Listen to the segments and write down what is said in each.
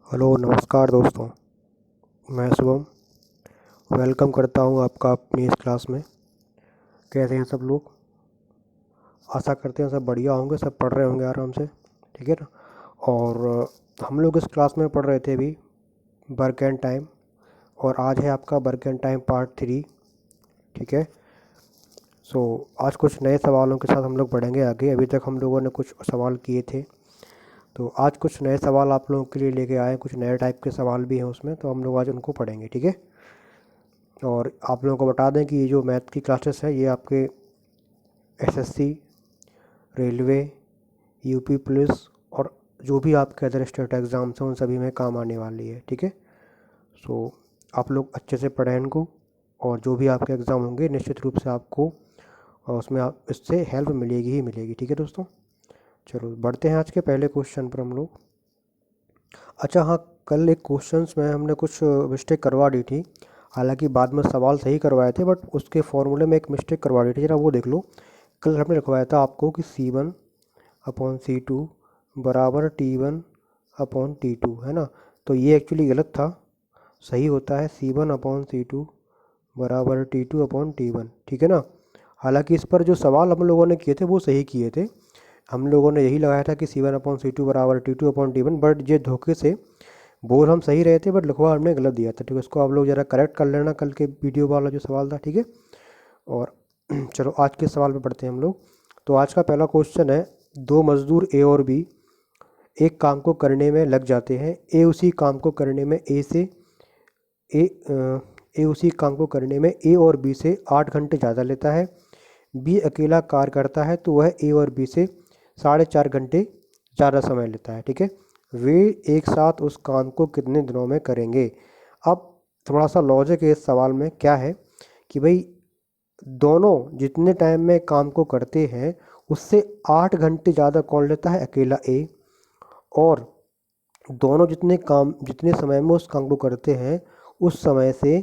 Hello नमस्कार दोस्तों। मैं शुभम वेलकम करता हूं आपका अपनी इस क्लास में। कैसे हैं सब लोग? आशा करते हैं सब बढ़िया होंगे, सब पढ़ रहे होंगे आराम से। ठीक है ना? और हम लोग इस क्लास में पढ़ रहे थे अभी वर्क एंड टाइम, और आज है आपका वर्क एंड टाइम पार्ट 3। ठीक है। आज कुछ नए सवालों के साथ हम लोग पढ़ेंगे आगे। अभी तक हम लोगों ने कुछ सवाल किए थे, तो आज कुछ नए सवाल आप लोगों के लिए लेके आए। कुछ नए टाइप के सवाल भी हैं उसमें, तो हम लोग आज उनको पढ़ेंगे। ठीक है। और आप लोगों को बता दें कि ये जो मैथ की क्लासेस है ये आपके एसएससी, रेलवे, यूपी पुलिस और जो भी आपके अदर स्टेट एग्ज़ाम्स हैं उन सभी में काम आने वाली है। ठीक है। सो आप लोग अच्छे से पढ़ें इनको, और जो भी आपके एग्ज़ाम होंगे निश्चित रूप से आपको उसमें आप इससे हेल्प मिलेगी ही मिलेगी। ठीक है दोस्तों, चलो बढ़ते हैं आज के पहले क्वेश्चन पर हम लोग। अच्छा हाँ, कल एक क्वेश्चंस में हमने कुछ मिस्टेक करवा दी थी। हालांकि बाद में सवाल सही करवाए थे, बट उसके फॉर्मूले में एक मिस्टेक करवा दी थी। जरा वो देख लो। कल हमने लिखवाया था आपको कि C1/C2 बराबर T1/T2, है ना? तो ये एक्चुअली गलत था। सही होता है C1/C2 बराबर T2/T1। ठीक है ना? हालांकि इस पर जो सवाल हम लोगों ने किए थे वो सही किए थे। हम लोगों ने यही लगाया था कि C1/C2 बराबर T2/T1, बट ये धोखे से बोल हम सही रहे थे, बट लिखवा हमने गलत दिया था। ठीक है, इसको आप लोग ज़रा करेक्ट कर लेना, कल के वीडियो वाला जो सवाल था। ठीक है। और चलो आज के सवाल पे पढ़ते हैं हम लोग। तो आज का पहला क्वेश्चन है, दो मजदूर ए और बी एक काम को करने में लग जाते हैं। ए उसी काम को करने में ए ए उसी काम को करने में ए और बी से 8 घंटे ज़्यादा लेता है। बी अकेला कार्य करता है तो वह ए और बी से 4.5 घंटे ज़्यादा समय लेता है। ठीक है। वे एक साथ उस काम को कितने दिनों में करेंगे? अब थोड़ा सा लॉजिक है इस सवाल में। क्या है कि भाई दोनों जितने टाइम में काम को करते हैं उससे 8 घंटे ज़्यादा कौन लेता है? अकेला ए। और दोनों जितने समय में उस काम को करते हैं उस समय से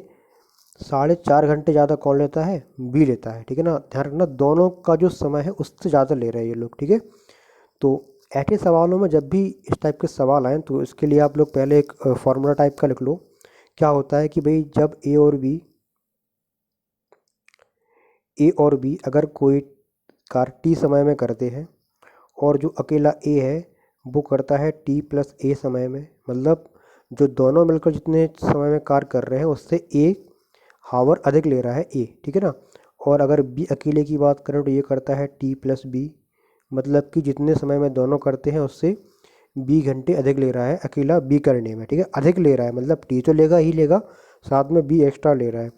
4.5 घंटे ज़्यादा कौन लेता है? बी लेता है। ठीक है ना? ध्यान रखना, दोनों का जो समय है उससे ज़्यादा ले रहे हैं ये लोग। ठीक है। तो ऐसे सवालों में जब भी इस टाइप के सवाल आएँ तो इसके लिए आप लोग पहले एक फार्मूला टाइप का लिख लो। क्या होता है कि भाई जब ए और बी अगर कोई कार्य टी समय में करते हैं और जो अकेला ए है वो करता है T+A समय में, मतलब जो दोनों मिलकर जितने समय में कार्य कर रहे हैं उससे ए हावर अधिक ले रहा है ए। ठीक है ना? और अगर बी अकेले की बात करें तो ये करता है T+B, मतलब कि जितने समय में दोनों करते हैं उससे बी घंटे अधिक ले रहा है अकेला बी करने में। ठीक है, अधिक ले रहा है मतलब टी तो लेगा ही लेगा, साथ में बी एक्स्ट्रा ले रहा है।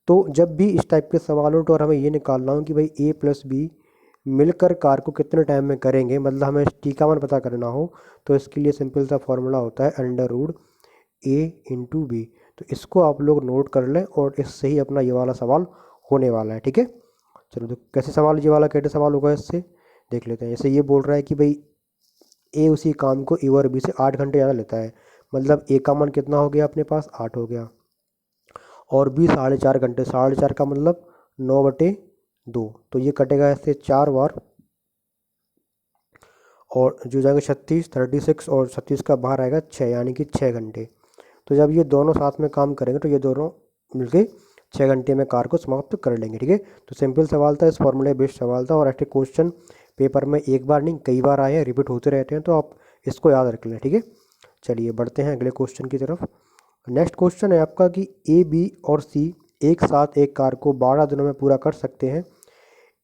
तो जब भी इस टाइप के सवाल हो तो और हमें ये निकालना हो कि भाई A+B मिलकर कार को कितने टाइम में करेंगे, मतलब हमें टी का मान पता करना हो, तो इसके लिए सिंपल सा फॉर्मूला होता है √A×B। तो इसको आप लोग नोट कर लें और इससे ही अपना ये वाला सवाल होने वाला है। ठीक है। चलो तो कैसे सवाल, ये वाला कैसे सवाल होगा इससे देख लेते हैं। जैसे ये बोल रहा है कि भाई ए उसी काम को ए और बी से 8 घंटे ज़्यादा लेता है, मतलब ए का मान कितना हो गया अपने पास? 8 हो गया। और बी 4.5 घंटे, 4.5 का मतलब 9/2। तो ये कटेगा ऐसे 4 बार, और जो जाएगा 36 और 36 का बाहर आएगा 6, यानी कि 6 घंटे। तो जब ये दोनों साथ में काम करेंगे तो ये दोनों मिलके 6 घंटे में कार को समाप्त कर लेंगे। ठीक है। तो सिंपल सवाल था, इस फॉर्मूले बेस्ड सवाल था, और ऐसे क्वेश्चन पेपर में एक बार नहीं कई बार आए हैं, रिपीट होते रहते हैं, तो आप इसको याद रख लें। ठीक है। चलिए बढ़ते हैं अगले क्वेश्चन की तरफ। नेक्स्ट क्वेश्चन है आपका कि ए बी और सी एक साथ एक कार को 12 दिनों में पूरा कर सकते हैं।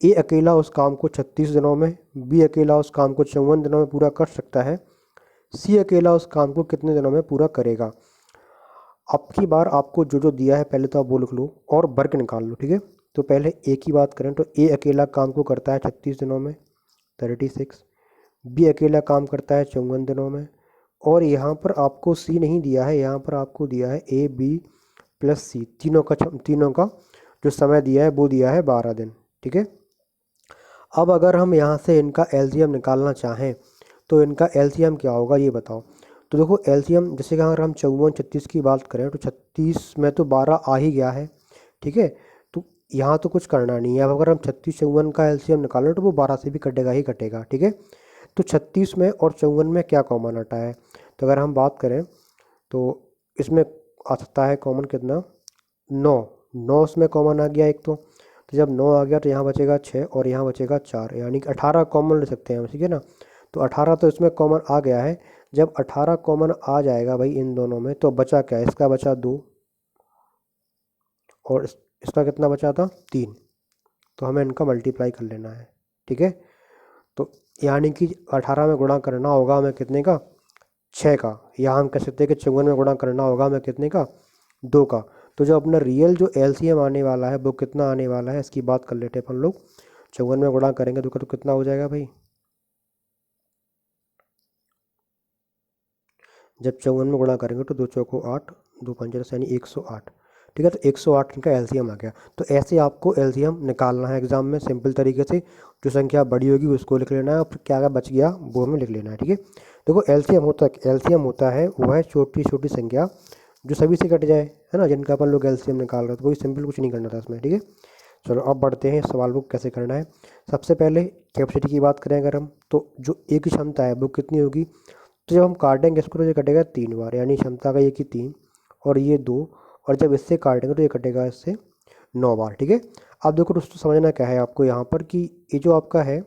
ए अकेला उस काम को 36 दिनों में, बी अकेला उस काम को 54 दिनों में पूरा कर सकता है, सी अकेला उस काम को कितने दिनों में पूरा करेगा? अब की बार आपको जो जो दिया है पहले तो आप वो लिख लो और वर्ग निकाल लो। ठीक है। तो पहले ए की बात करें तो ए अकेला काम को करता है 36 दिनों में, 36। बी अकेला काम करता है 54 दिनों में। और यहाँ पर आपको सी नहीं दिया है, यहाँ पर आपको दिया है A B+C, तीनों का जो समय दिया है वो दिया है 12 दिन। ठीक है। अब अगर हम यहाँ से इनका एलसीएम निकालना चाहें तो इनका एलसीएम क्या होगा ये बताओ। तो देखो एलसीएम, जैसे कि अगर हम 54 36 की बात करें तो 36 में तो 12 आ ही गया है। ठीक है। तो यहाँ तो कुछ करना नहीं है। अब अगर हम 36 54 का एलसीएम निकालें तो वो 12 से भी कटेगा ही कटेगा। ठीक है। तो 36 में और 54 में क्या कॉमन हटा है? तो अगर हम बात करें तो इसमें आ सकता है कॉमन कितना, 9। 9 उसमें कॉमन आ गया एक तो जब 9 आ गया तो यहाँ बचेगा 6 और यहाँ बचेगा 4, यानी कि 18 कॉमन ले सकते हैं हम, ठीक है ना। तो 18 तो इसमें कॉमन आ गया है। जब 18 कॉमन आ जाएगा भाई इन दोनों में, तो बचा क्या, इसका बचा 2 और इसका कितना बचा था, 3। तो हमें इनका मल्टीप्लाई कर लेना है, ठीक है। तो यानी कि 18 में गुणा करना होगा हमें कितने का, 6 का, या हम कह सकते हैं कि 54 में गुणा करना होगा हमें कितने का, 2 का। तो जो अपना रियल जो एलसीएम आने वाला है वो कितना आने वाला है, इसकी बात कर लेते हैं अपन लोग। 54 में गुणा करेंगे तो कितना हो जाएगा भाई, जब 54 में गुणा करेंगे तो 2 चौको 8, 2 पंजे 10 यानी 108, ठीक है। तो 108 इनका एलसीएम आ गया। तो ऐसे आपको एलसीएम निकालना है एग्जाम में सिंपल तरीके से। जो संख्या बड़ी होगी उसको लिख लेना है और फिर क्या क्या बच गया वो हमें लिख लेना है, ठीक है। देखो एलसीएम होता है वो है छोटी छोटी संख्या जो सभी से कट जाए, है ना, जिनका अपन लोग एलसीएम निकाल रहे हैं। तो कोई सिंपल कुछ नहीं करना था इसमें, ठीक है। चलो अब बढ़ते हैं, सवाल को कैसे करना है। सबसे पहले कैपेसिटी की बात करें अगर हम, तो जो एक की क्षमता है वो कितनी होगी, तो जब हम काटेंगे इसको तो ये कटेगा 3 बार, यानी क्षमता का ये कि 3 और ये 2, और जब इससे काटेंगे तो ये कटेगा इससे 9 बार, ठीक है। अब देखो दोस्तों समझना क्या है आपको यहाँ पर कि ये जो आपका है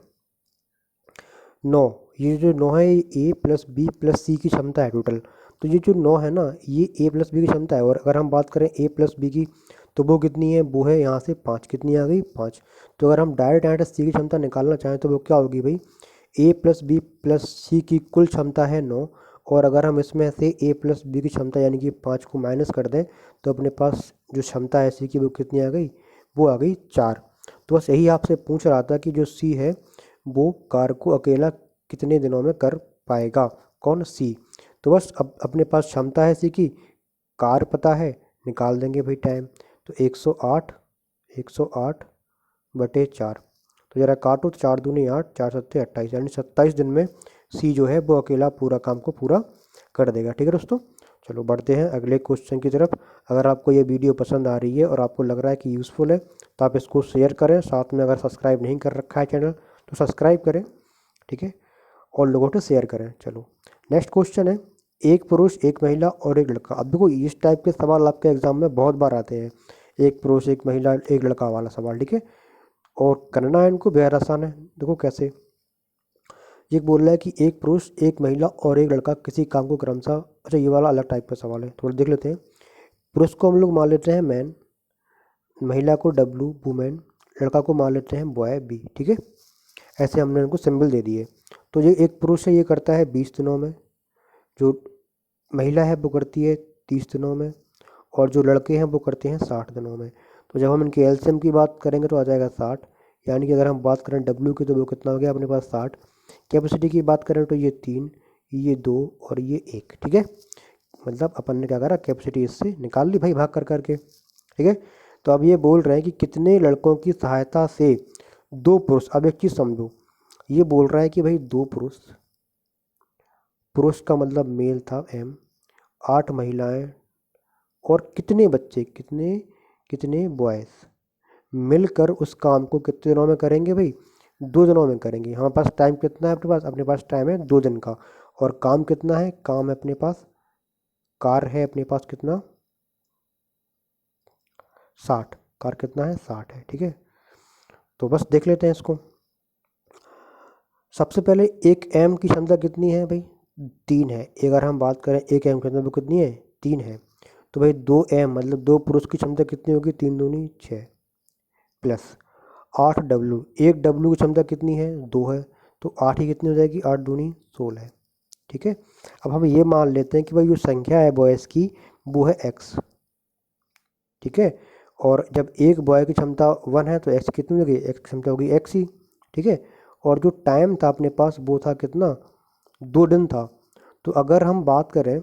9, ये जो 9 है ये ए प्लस बी प्लस सी की क्षमता है टोटल। तो ये जो 9 है ना ये ए प्लस बी की क्षमता है, और अगर हम बात करें ए प्लस बी की तो वो कितनी है, वो है यहाँ से 5, कितनी आ गई 5। तो अगर हम डायरेक्ट यहाँ से सी की क्षमता निकालना चाहें तो वो क्या होगी भाई, ए प्लस बी प्लस सी की कुल क्षमता है 9, और अगर हम इसमें से ए प्लस बी की क्षमता यानी कि 5 को माइनस कर दें तो अपने पास जो क्षमता है सी की वो कितनी आ गई, वो आ गई 4। तो बस यही आपसे पूछ रहा था कि जो सी है वो कार को अकेला कितने दिनों में कर पाएगा, कौन, सी। तो बस अब अपने पास क्षमता है सी की, कार पता है, निकाल देंगे भाई टाइम। तो 108, 108 बटे 4, तो ज़रा काटो, तो 4 दूनी 8, 4 सत्ते 28, यानी 27 दिन में सी जो है वो अकेला पूरा काम को पूरा कर देगा, ठीक है दोस्तों। चलो बढ़ते हैं अगले क्वेश्चन की तरफ। अगर आपको ये वीडियो पसंद आ रही है और आपको लग रहा है कि यूज़फुल है तो आप इसको शेयर करें, साथ में अगर सब्सक्राइब नहीं कर रखा है चैनल तो सब्सक्राइब करें, ठीक है, और लोगों को शेयर करें। चलो नेक्स्ट क्वेश्चन है, एक पुरुष एक महिला और एक लड़का। अब देखो इस टाइप के सवाल आपके एग्जाम में बहुत बार आते हैं, एक पुरुष एक महिला एक लड़का वाला सवाल, ठीक है। और करना है इनको बेहद आसान है। देखो कैसे, ये बोल रहा है कि एक पुरुष एक महिला और एक लड़का किसी काम को क्रमशः, अच्छा ये वाला अलग टाइप का सवाल है, थोड़ा देख लेते हैं। पुरुष को हम लोग मान लेते हैं मैन, महिला को डब्लू वुमेन, लड़का को मान लेते हैं बॉय बी, ठीक है। ऐसे हमने इनको सिंबल दे दिए। तो ये एक पुरुष है ये करता है 20 दिनों में, जो महिला है वो करती है 30 दिनों में, और जो लड़के हैं वो करते हैं 60 दिनों में। तो जब हम इनके एलसीएम की बात करेंगे तो आ जाएगा 60, यानी कि अगर हम बात करें डब्ल्यू की तो वो कितना हो गया अपने पास 60। कैपेसिटी की बात करें तो ये 3, ये 2 और ये 1, ठीक है। मतलब अपन ने क्या करा, कैपेसिटी इससे निकाल ली भाई भाग कर करके, ठीक है। तो अब ये बोल रहे हैं कि कितने लड़कों की सहायता से 2 पुरुष, अब एक चीज़ समझो, ये बोल रहा है कि भाई 2 पुरुष, पुरुष का मतलब मेल था एम, 8 महिलाएं और कितने बच्चे, कितने कितने बॉयज़ मिलकर उस काम को कितने दिनों में करेंगे भाई, 2 दिनों में करेंगे। हमारे पास टाइम कितना है अपने पास टाइम है 2 दिन का, और काम कितना है, काम है अपने पास, कार है अपने पास कितना 60, कार कितना है 60 है, ठीक है। तो बस देख लेते हैं इसको। सबसे पहले एक एम की क्षमता कितनी है भाई, 3 है। अगर हम बात करें एक एम की क्षमता वो कितनी है, 3 है। तो भाई 2 एम मतलब 2 पुरुष की क्षमता कितनी होगी, 3 दूनी 6 प्लस 8 डब्लू, एक डब्लू की क्षमता कितनी है, 2 है। तो 8 ही कितनी हो जाएगी, 8 दूनी 16 है, ठीक है। अब हम ये मान लेते हैं कि भाई जो संख्या है बॉयज़ की वो है एक्स, ठीक है। और जब एक बॉय की क्षमता 1 है तो एक्स कितनी होगी, एक्स की क्षमता होगी एक्स ही, ठीक है। और जो टाइम था अपने पास वो था कितना, 2 दिन था। तो अगर हम बात करें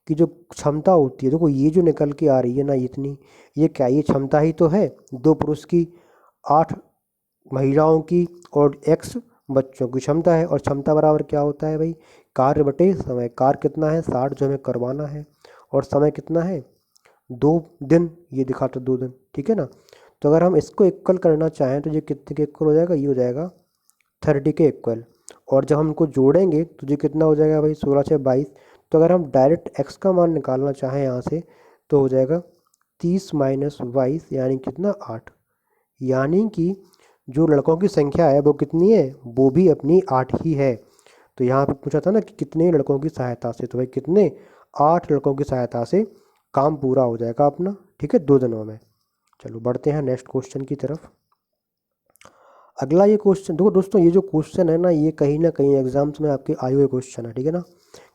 कि जो क्षमता होती है, देखो ये जो निकल के आ रही है ना इतनी, ये क्या, ये क्षमता ही तो है 2 पुरुष की, 8 महिलाओं की और एक्स बच्चों की क्षमता है। और क्षमता बराबर क्या होता है भाई, कार्य बटे समय। कार्य कितना है 60 जो हमें करवाना है, और समय कितना है 2 दिन, ये दिखाता 2 दिन, ठीक है ना। तो अगर हम इसको इक्वल करना चाहें तो ये कितने के इक्वल हो जाएगा, ये हो जाएगा 30 के इक्वल। और जब हम इनको जोड़ेंगे तो ये कितना हो जाएगा भाई, 16 से 22, तो अगर हम डायरेक्ट x का मान निकालना चाहें यहाँ से तो हो जाएगा 30 माइनस 22 यानी कितना 8। यानी कि जो लड़कों की संख्या है वो कितनी है, वो भी अपनी 8 ही है। तो यहाँ पे पूछा था ना कि कितने लड़कों की सहायता से, तो भाई कितने 8 लड़कों की सहायता से काम पूरा हो जाएगा अपना, ठीक है, 2 दिनों में। चलो बढ़ते हैं नेक्स्ट क्वेश्चन की तरफ। अगला ये क्वेश्चन देखो दोस्तों, ये जो क्वेश्चन है ना ये कहीं ना कहीं एग्जाम्स में आपके आए हुए क्वेश्चन है, ठीक है ना।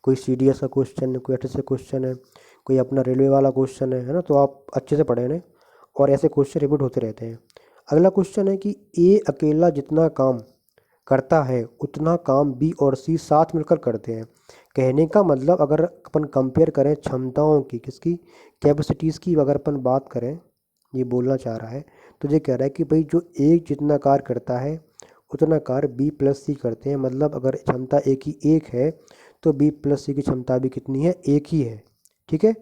कोई CDS का क्वेश्चन है, कोई HSC क्वेश्चन है, कोई अपना रेलवे वाला क्वेश्चन है ना। तो आप अच्छे से पढ़े ना, और ऐसे क्वेश्चन रिपीट होते रहते हैं। अगला क्वेश्चन है कि ए अकेला जितना काम करता है उतना काम बी और सी साथ मिलकर करते हैं। कहने का मतलब अगर अपन कंपेयर करें क्षमताओं की, किसकी, कैपेसिटीज़ की अगर अपन बात करें, ये बोलना चाह रहा है। तो ये कह रहा है कि भाई जो एक जितना कार्य करता है उतना कार्य बी प्लस सी करते हैं। मतलब अगर क्षमता ए की 1 है तो बी प्लस सी की क्षमता भी कितनी है, 1 ही है, ठीक है।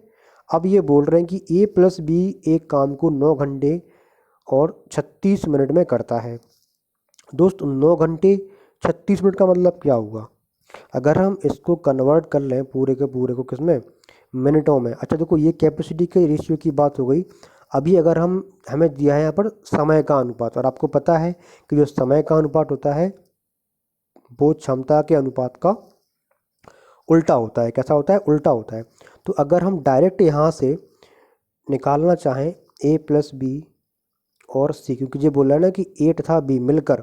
अब ये बोल रहे हैं कि ए प्लस बी एक काम को 9 घंटे और 36 मिनट में करता है। दोस्त 9 घंटे 36 मिनट का मतलब क्या हुआ, अगर हम इसको कन्वर्ट कर लें पूरे के पूरे को किस में, मिनटों में। अच्छा देखो ये कैपेसिटी के रेशियो की बात हो गई। अभी अगर हम हमें दिया है यहाँ पर समय का अनुपात, और आपको पता है कि जो समय का अनुपात होता है वो क्षमता के अनुपात का उल्टा होता है। कैसा होता है, उल्टा होता है। तो अगर हम डायरेक्ट यहाँ से निकालना चाहें ए प्लस बी और सी, क्योंकि ये बोला है ना कि ए तथा बी मिलकर,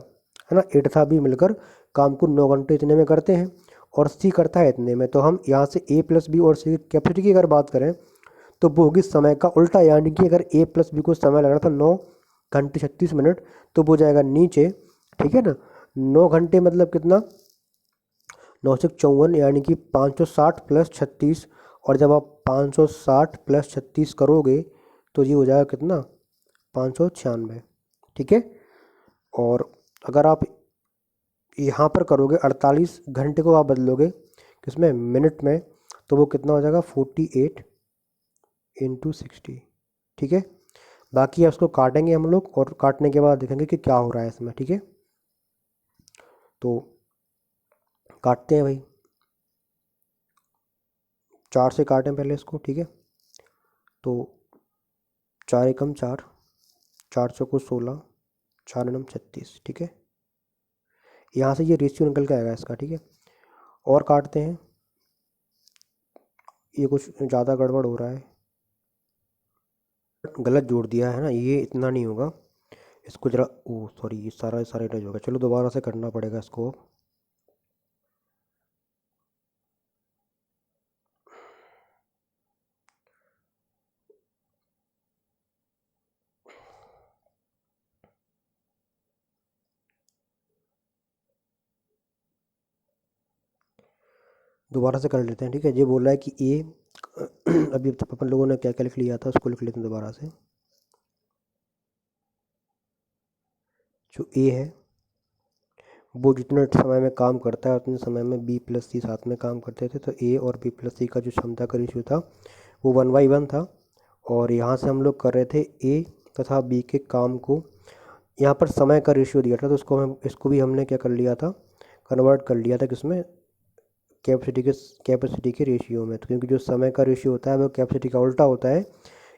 है ना, ए तथा बी मिलकर काम को 9 घंटे इतने में करते हैं और सी करता है इतने में। तो हम यहाँ से ए प्लस बी और सी की कैपेसिटी की अगर बात करें तो वो होगी समय का उल्टा। यानी कि अगर ए प्लस बी को समय लग रहा था 9 घंटे 36 मिनट तो वो जाएगा नीचे, ठीक है ना। 9 घंटे मतलब कितना, 954 यानी कि 560 प्लस 36। और जब आप 560 प्लस 36 करोगे तो ये हो जाएगा कितना, 596, ठीक है। और अगर आप यहाँ पर करोगे 48 घंटे को आप बदलोगे किसमें, मिनट में, तो वो कितना हो जाएगा 48 इंटू 60, ठीक है। बाकी उसको काटेंगे हम लोग और काटने के बाद देखेंगे कि क्या हो रहा है इसमें, ठीक है। तो काटते हैं भाई, 4 से काटें पहले इसको, ठीक है। तो 4 एकम 4, 4 चौको 16, 4 नम 36, ठीक है। यहाँ से ये रेशियो निकल के आएगा इसका, ठीक है। और काटते हैं, ये कुछ ज़्यादा गड़बड़ हो रहा है, गलत जोड़ दिया है ना, ये इतना नहीं होगा, इसको जरा, ओ सॉरी, ये सारा सारा इरेज होगा। चलो दोबारा से करना पड़ेगा इसको। दोबारा से कर लेते हैं, ठीक है। ये बोल रहा है कि ए अभी तक अपन लोगों ने क्या क्या लिख लिया था उसको लिख लेते हैं दोबारा से। जो ए है वो जितने समय में काम करता है उतने समय में बी प्लस सी साथ में काम करते थे। तो ए और बी प्लस सी का जो क्षमता का रेशियो था वो 1/1 था। और यहाँ से हम लोग कर रहे थे ए तथा बी के काम को, यहाँ पर समय का रेशियो दिया था तो उसको हम, इसको भी हमने क्या कर लिया था, कन्वर्ट कर लिया था किसमें, कैपेसिटी के रेशियो में। तो क्योंकि जो समय का रेशियो होता है वो कैपेसिटी का उल्टा होता है,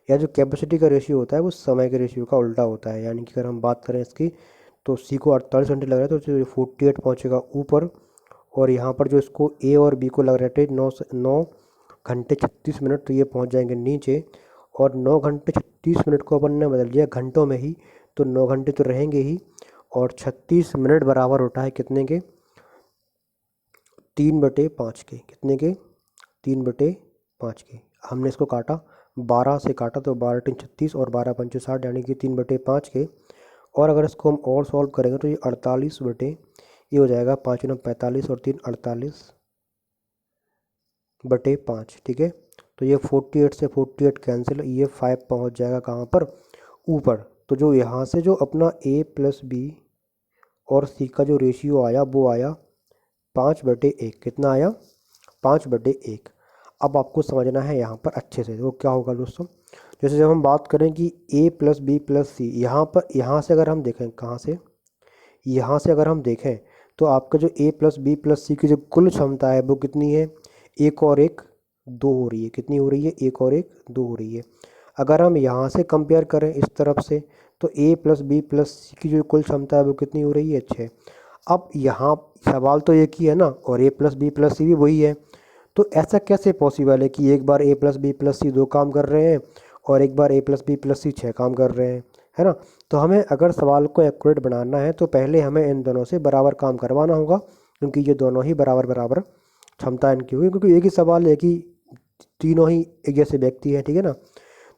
या जो कैपेसिटी का रेशियो होता है वो समय के रेशियो का उल्टा होता है। यानी कि अगर हम बात करें इसकी, तो सी को 48 घंटे लग रहे थे तो 48 पहुँचेगा ऊपर। और यहाँ पर जो इसको ए और बी को लग रहे थे 9 घंटे 36 मिनट, तो ये पहुँच जाएंगे नीचे। और 9 घंटे 36 मिनट को अपन ने बदल दिया घंटों में ही, तो 9 घंटे तो रहेंगे ही। और 36 मिनट बराबर होता है कितने के, 3/5 के। कितने के, 3/5 के। हमने इसको काटा 12 से काटा तो 12 3 36 और 12 5 60 यानी कि 3/5 के। और अगर इसको हम और सॉल्व करेंगे तो ये 48 बटे, ये हो जाएगा 5 9 45 और 3 48/5, ठीक है। तो ये 48 से 48 कैंसिल, ये 5 पहुंच जाएगा कहाँ पर, ऊपर। तो जो यहाँ से जो अपना ए प्लस बी और सी का जो रेशियो आया वो आया 5/1। कितना आया, 5/1। अब आपको समझना है यहाँ पर अच्छे से, वो क्या होगा दोस्तों, जैसे जब हम बात करें कि ए प्लस बी प्लस सी, यहाँ पर यहाँ से अगर हम देखें, कहाँ से, यहाँ से अगर हम देखें तो आपका जो ए प्लस बी प्लस सी की जो कुल क्षमता है वो कितनी है, 1 और 1 दो हो रही है, कितनी हो रही है, एक और एक दो हो रही है। अगर हम यहाँ से कंपेयर करें इस तरफ से, तो ए प्लस बी प्लस सी की जो कुल क्षमता है वो कितनी हो रही है, 6। अब यहाँ सवाल तो एक ही है ना, और ए प्लस बी प्लस सी भी वही है। तो ऐसा कैसे पॉसिबल है कि एक बार ए प्लस बी प्लस सी 2 काम कर रहे हैं और एक बार ए प्लस बी प्लस सी 6 काम कर रहे हैं, है ना। तो हमें अगर सवाल को एक्यूरेट बनाना है तो पहले हमें इन दोनों से बराबर काम करवाना होगा, क्योंकि ये दोनों ही बराबर बराबर क्षमता इनकी होगी, क्योंकि एक ही सवाल है, एक ही, तीनों ही एक जैसे व्यक्ति हैं, ठीक है ना।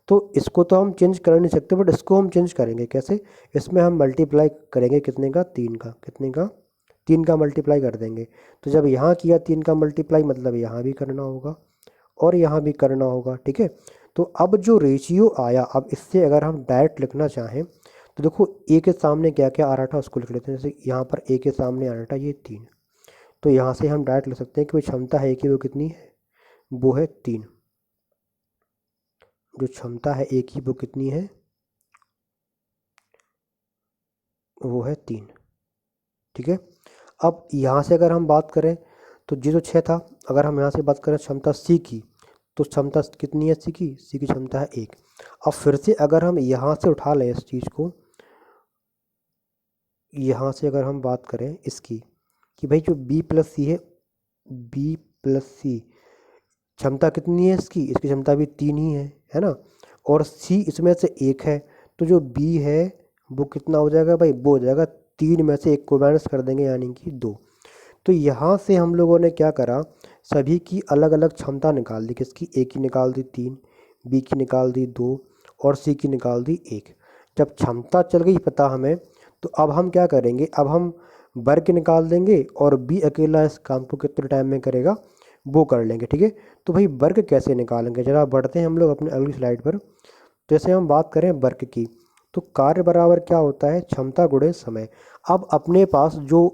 तो इसको तो हम चेंज कर नहीं सकते, बट इसको हम चेंज करेंगे कैसे। इसमें हम मल्टीप्लाई करेंगे कितने का, 3 का, कितने का, 3 का मल्टीप्लाई कर देंगे। तो जब यहाँ किया 3 का मल्टीप्लाई, मतलब यहाँ भी करना होगा और यहाँ भी करना होगा, ठीक है। तो अब जो रेशियो आया, अब इससे अगर हम डायरेक्ट लिखना चाहें तो देखो ए के सामने क्या क्या आ रहा था उसको लिख लेते हैं। जैसे यहाँ पर ए के सामने आ रहा था ये 3, तो यहाँ से हम डायरेक्ट लिख सकते हैं कि भाई क्षमता है कि वो कितनी है, वो है 3। जो क्षमता है ए की वो कितनी है, वो है 3, ठीक है। अब यहाँ से अगर हम बात करें तो 06 था, अगर हम यहाँ से बात करें क्षमता सी की, तो क्षमता कितनी है सी की क्षमता है 1। अब फिर से अगर हम यहाँ से उठा लें इस चीज़ को, यहाँ से अगर हम बात करें इसकी कि भाई जो बी प्लस सी है, बी प्लस सी क्षमता कितनी है इसकी, इसकी क्षमता भी 3 ही है ना। और सी इसमें से 1 है, तो जो बी है वो कितना हो जाएगा भाई, वो हो जाएगा 3 में से 1 को माइनस कर देंगे, यानी कि 2। तो यहाँ से हम लोगों ने क्या करा, सभी की अलग अलग क्षमता निकाल दी, किसकी, ए की निकाल दी 3, बी की निकाल दी 2 और सी की निकाल दी 1। जब क्षमता चल गई पता हमें, तो अब हम क्या करेंगे, अब हम वर्ग निकाल देंगे और बी अकेला इस काम को कितने टाइम में करेगा वो कर लेंगे, ठीक है। तो भाई वर्ग कैसे निकालेंगे, जरा बढ़ते हैं हम लोग अपने अगली स्लाइड पर। जैसे हम बात करें वर्ग की, तो कार्य बराबर क्या होता है, क्षमता गुणे समय। अब अपने पास जो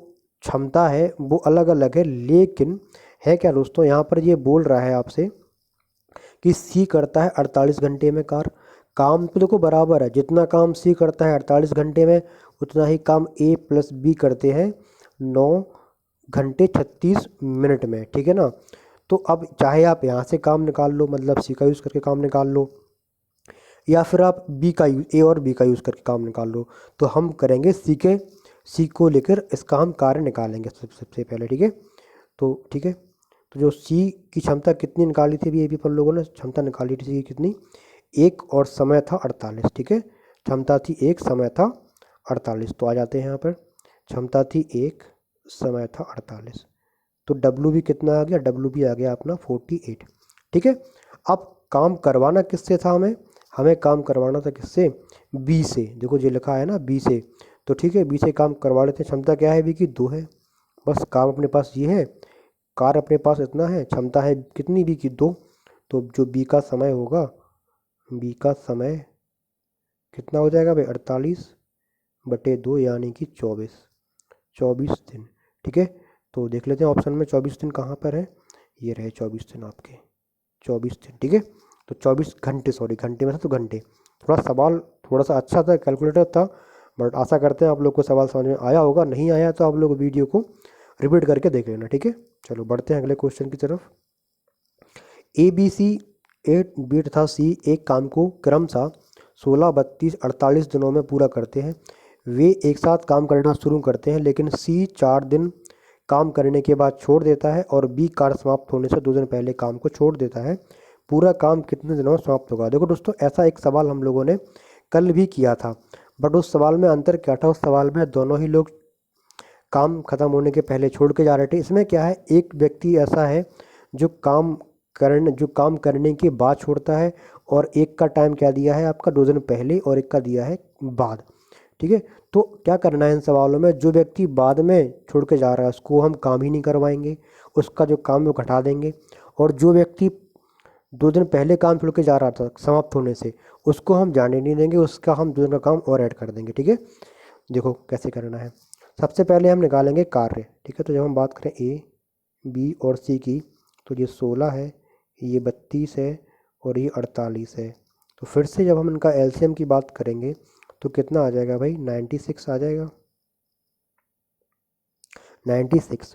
क्षमता है वो अलग अलग है, लेकिन है क्या दोस्तों, यहाँ पर ये बोल रहा है आपसे कि सी करता है 48 घंटे में कार्य। काम तो देखो बराबर है, जितना काम सी करता है 48 घंटे में, उतना ही काम ए प्लस बी करते हैं 9 घंटे 36 मिनट में, ठीक है ना। तो अब चाहे आप यहाँ से काम निकाल लो, मतलब सी का यूज़ करके काम निकाल लो, या फिर आप बी का यूज, ए और बी का यूज़ करके काम निकाल लो। तो हम करेंगे सी को लेकर इसका हम कार्य निकालेंगे सबसे पहले, ठीक है। तो ठीक है, तो जो सी की क्षमता कितनी निकाली थी अभी अपन लोगों ने, क्षमता निकाली थी सी की कितनी, 1 और समय था 48, ठीक है। क्षमता थी 1, समय था 48। तो आ जाते हैं यहाँ पर, क्षमता थी 1, समय था 48। तो डब्लू भी कितना आ गया, डब्लू भी आ गया अपना 48, ठीक है। अब काम करवाना किससे था, हमें हमें काम करवाना था किससे, बी से। देखो जो लिखा है ना बी से, तो ठीक है बी से काम करवा लेते हैं। क्षमता क्या है बी की, 2 है, बस काम अपने पास ये है, कार अपने पास इतना है, क्षमता है कितनी बी की, 2। तो जो बी का समय होगा, बी का समय कितना हो जाएगा भाई, 48/2 यानी कि 24 दिन, ठीक है। तो देख लेते हैं ऑप्शन में 24 दिन कहाँ पर है, ये रहे 24 दिन आपके, 24 दिन, ठीक है। तो 24 घंटे, सॉरी घंटे में था तो घंटे। थोड़ा सवाल थोड़ा सा अच्छा था, कैलकुलेटर था, बट आशा करते हैं आप लोग को सवाल समझ में आया होगा। नहीं आया तो आप लोग वीडियो को रिपीट करके देख लेना, ठीक है। चलो बढ़ते हैं अगले क्वेश्चन की तरफ। ए बी सी 8 बीट तथा सी एक काम को क्रमशः 16, 32, 48 दिनों में पूरा करते हैं। वे एक साथ काम करना शुरू करते हैं, लेकिन सी 4 दिन काम करने के बाद छोड़ देता है और बी कार्य समाप्त होने से 2 दिन पहले काम को छोड़ देता है। पूरा काम कितने दिनों में समाप्त होगा। देखो दोस्तों, ऐसा एक सवाल हम लोगों ने कल भी किया था, बट उस सवाल में अंतर क्या था, उस सवाल में दोनों ही लोग काम खत्म होने के पहले छोड़ के जा रहे थे। इसमें क्या है, एक व्यक्ति ऐसा है जो काम करने के बाद छोड़ता है, और एक का टाइम क्या दिया है आपका, 2 दिन पहले, और एक का दिया है बाद, ठीक है। तो क्या करना है इन सवालों में, जो व्यक्ति बाद में छोड़ के जा रहा है उसको हम काम ही नहीं करवाएंगे, उसका जो काम है वो घटा देंगे। और जो व्यक्ति 2 दिन पहले काम छोड़ के जा रहा था समाप्त होने से, उसको हम जाने नहीं देंगे, उसका हम 2 दिन का काम और ऐड कर देंगे, ठीक है। देखो कैसे करना है। सबसे पहले हम निकालेंगे कार्य, ठीक है। तो जब हम बात करें ए बी और सी की, तो ये 16 है, ये 32 है और ये 48 है। तो फिर से जब हम इनका एलसीएम की बात करेंगे तो कितना आ जाएगा भाई, 96 आ जाएगा, 96।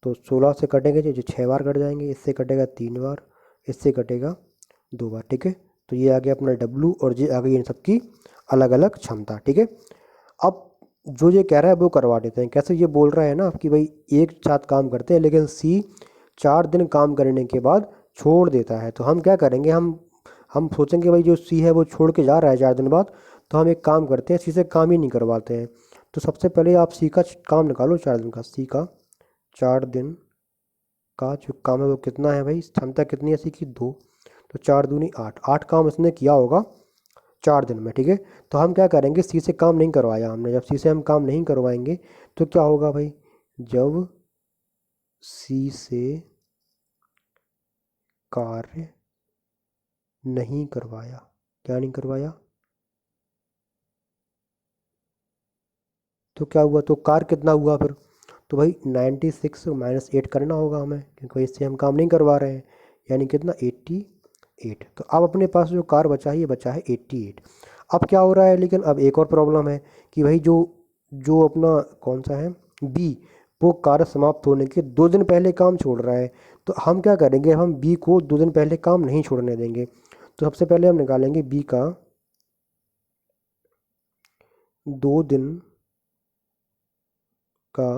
तो 16 से कटेंगे जो 6 बार कट जाएंगे, इससे कटेगा 3 बार, इससे कटेगा 2 बार, ठीक है। तो ये आ गया अपना W और ये आ गई इन सबकी अलग अलग क्षमता, ठीक है। अब जो ये कह रहा है वो करवा देते हैं। कैसे? ये बोल रहा है ना कि भाई एक साथ काम करते हैं लेकिन C 4 दिन काम करने के बाद छोड़ देता है। तो हम क्या करेंगे, हम सोचेंगे भाई जो C है वो छोड़ के जा रहा है 4 दिन बाद, तो हम एक काम करते हैं, C से काम ही नहीं करवाते हैं। तो सबसे पहले आप C का काम निकालो 4 दिन का। C का 4 दिन का जो काम है वो कितना है भाई, क्षमता कितनी है C की 2, तो 4 दूनी 8, 8 काम इसने किया होगा 4 दिन में, ठीक है। तो हम क्या करेंगे, C से काम नहीं करवाया हमने, जब C से हम काम नहीं करवाएंगे तो क्या होगा भाई, जब C से कार्य नहीं करवाया, क्या नहीं करवाया, तो क्या हुआ, तो कार्य कितना हुआ फिर, तो भाई 96 माइनस 8 करना होगा हमें, क्योंकि इससे हम काम नहीं करवा रहे हैं, यानी कितना 88। तो अब अपने पास जो कार्य बचा है ये बचा है 88। अब क्या हो रहा है, लेकिन अब एक और प्रॉब्लम है कि भाई जो जो अपना कौन सा है बी, वो कार्य समाप्त होने के 2 दिन पहले काम छोड़ रहा है। तो हम क्या करेंगे, हम बी को 2 दिन पहले काम नहीं छोड़ने देंगे। तो सबसे पहले हम निकालेंगे बी का 2 दिन का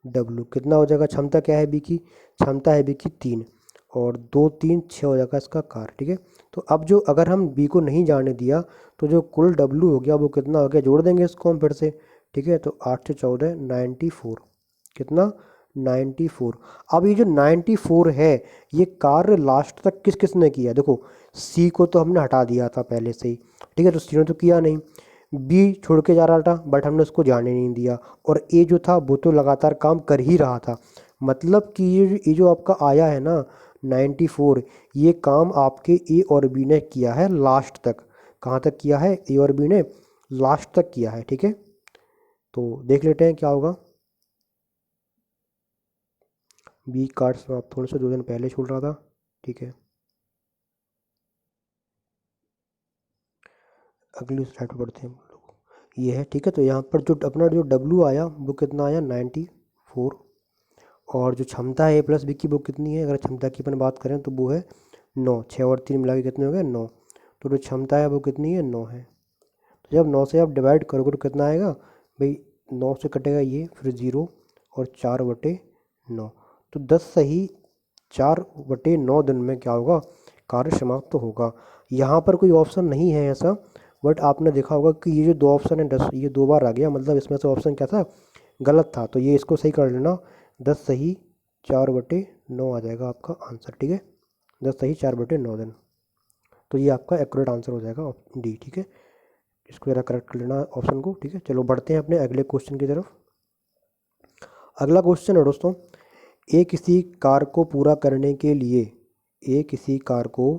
W कितना हो जाएगा, क्षमता क्या है बी की, क्षमता है बी की 3, और 2 3 6 हो जाएगा इसका कार, ठीक है। तो अब जो अगर हम बी को नहीं जाने दिया तो जो कुल W हो गया वो कितना हो गया, जोड़ देंगे इसको हम फिर से, ठीक है। तो 8 से 14 94, कितना 94। अब ये जो 94 है ये कार्य लास्ट तक किस किस ने किया, देखो सी को तो हमने हटा दिया था पहले से ही, ठीक है, तो सी ने तो किया नहीं, बी छोड़ के जा रहा था बट हमने उसको जाने नहीं दिया, और ए जो था वो तो लगातार काम कर ही रहा था। मतलब कि ये जो आपका आया है ना 94, ये काम आपके ए और बी ने किया है लास्ट तक। कहाँ तक किया है, ए और बी ने लास्ट तक किया है, ठीक है। तो देख लेते हैं क्या होगा। बी कार्ड समाप्त होने से 2 दिन पहले छोड़ रहा था, ठीक है। अगली स्लाइड पर बढ़ते हैं हम लोग, ये है, ठीक है। तो यहाँ पर जो अपना जो W आया वो कितना आया 94, और जो क्षमता है ए प्लस बी की वो कितनी है, अगर क्षमता की अपन बात करें तो वो है 9, 6 और 3 मिला के कितने हो गए 9, तो जो क्षमता है वो कितनी है 9 है। तो जब 9 से आप डिवाइड करोगे तो कितना आएगा भाई, 9 से कटेगा ये, फिर 0 और 4/9, तो 10 सही 4/9 दिन में क्या होगा, कार्य समाप्त तो होगा। यहाँ पर कोई ऑप्शन नहीं है ऐसा, बट आपने देखा होगा कि ये जो 2 ऑप्शन है 10, ये 2 बार आ गया, मतलब इसमें से ऑप्शन क्या था, गलत था, तो ये इसको सही कर लेना, 10 सही 4/9 आ जाएगा आपका आंसर, ठीक है। 10 सही 4/9 दिन, तो ये आपका एक्यूरेट आंसर हो जाएगा डी, ठीक है। इसको ज़रा करेक्ट कर लेना ऑप्शन को, ठीक है। चलो बढ़ते हैं अपने अगले क्वेश्चन की तरफ। अगला क्वेश्चन है दोस्तों, ए किसी कार्य को पूरा करने के लिए, ए किसी कार्य को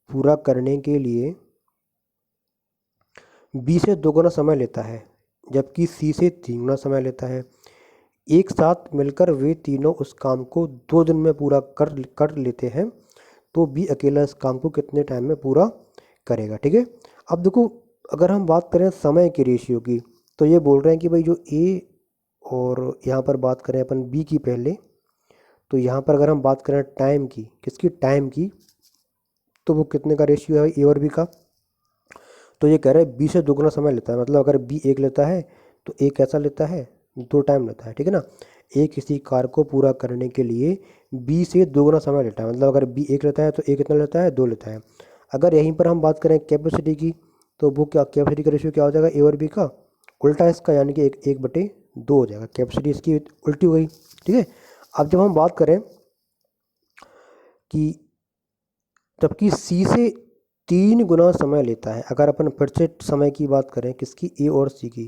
पूरा करने के लिए बी से 2 गुना समय लेता है, जबकि सी से 3 गुना समय लेता है। एक साथ मिलकर वे तीनों उस काम को 2 दिन में पूरा कर लेते हैं, तो बी अकेला इस काम को कितने टाइम में पूरा करेगा, ठीक है। अब देखो, अगर हम बात करें समय की रेशियो की, तो ये बोल रहे हैं कि भाई जो ए, और यहाँ पर बात करें अपन बी की पहले, तो यहाँ पर अगर हम बात करें टाइम की, किसकी, टाइम की, तो वो कितने का रेशियो है ए और बी का, तो ये कह रहा है बी से 2 गुना समय लेता है, मतलब अगर बी 1 लेता है तो ए कैसा लेता है, 2 टाइम लेता है, ठीक है ना। ए किसी कार्य को पूरा करने के लिए बी से 2 गुना समय लेता है, मतलब अगर बी 1 लेता है तो ए कितना लेता है, 2 लेता है। अगर यहीं पर हम बात करें कैपेसिटी की, तो वो क्या, कैपेसिटी का रेशियो क्या हो जाएगा ए और बी का, उल्टा इसका, यानी कि 1/2 हो जाएगा, कैपेसिटी इसकी उल्टी हो गई, ठीक है। अब जब हम बात करें कि जबकि सी से 3 गुना समय लेता है, अगर अपन फिर से समय की बात करें किसकी, ए और सी की,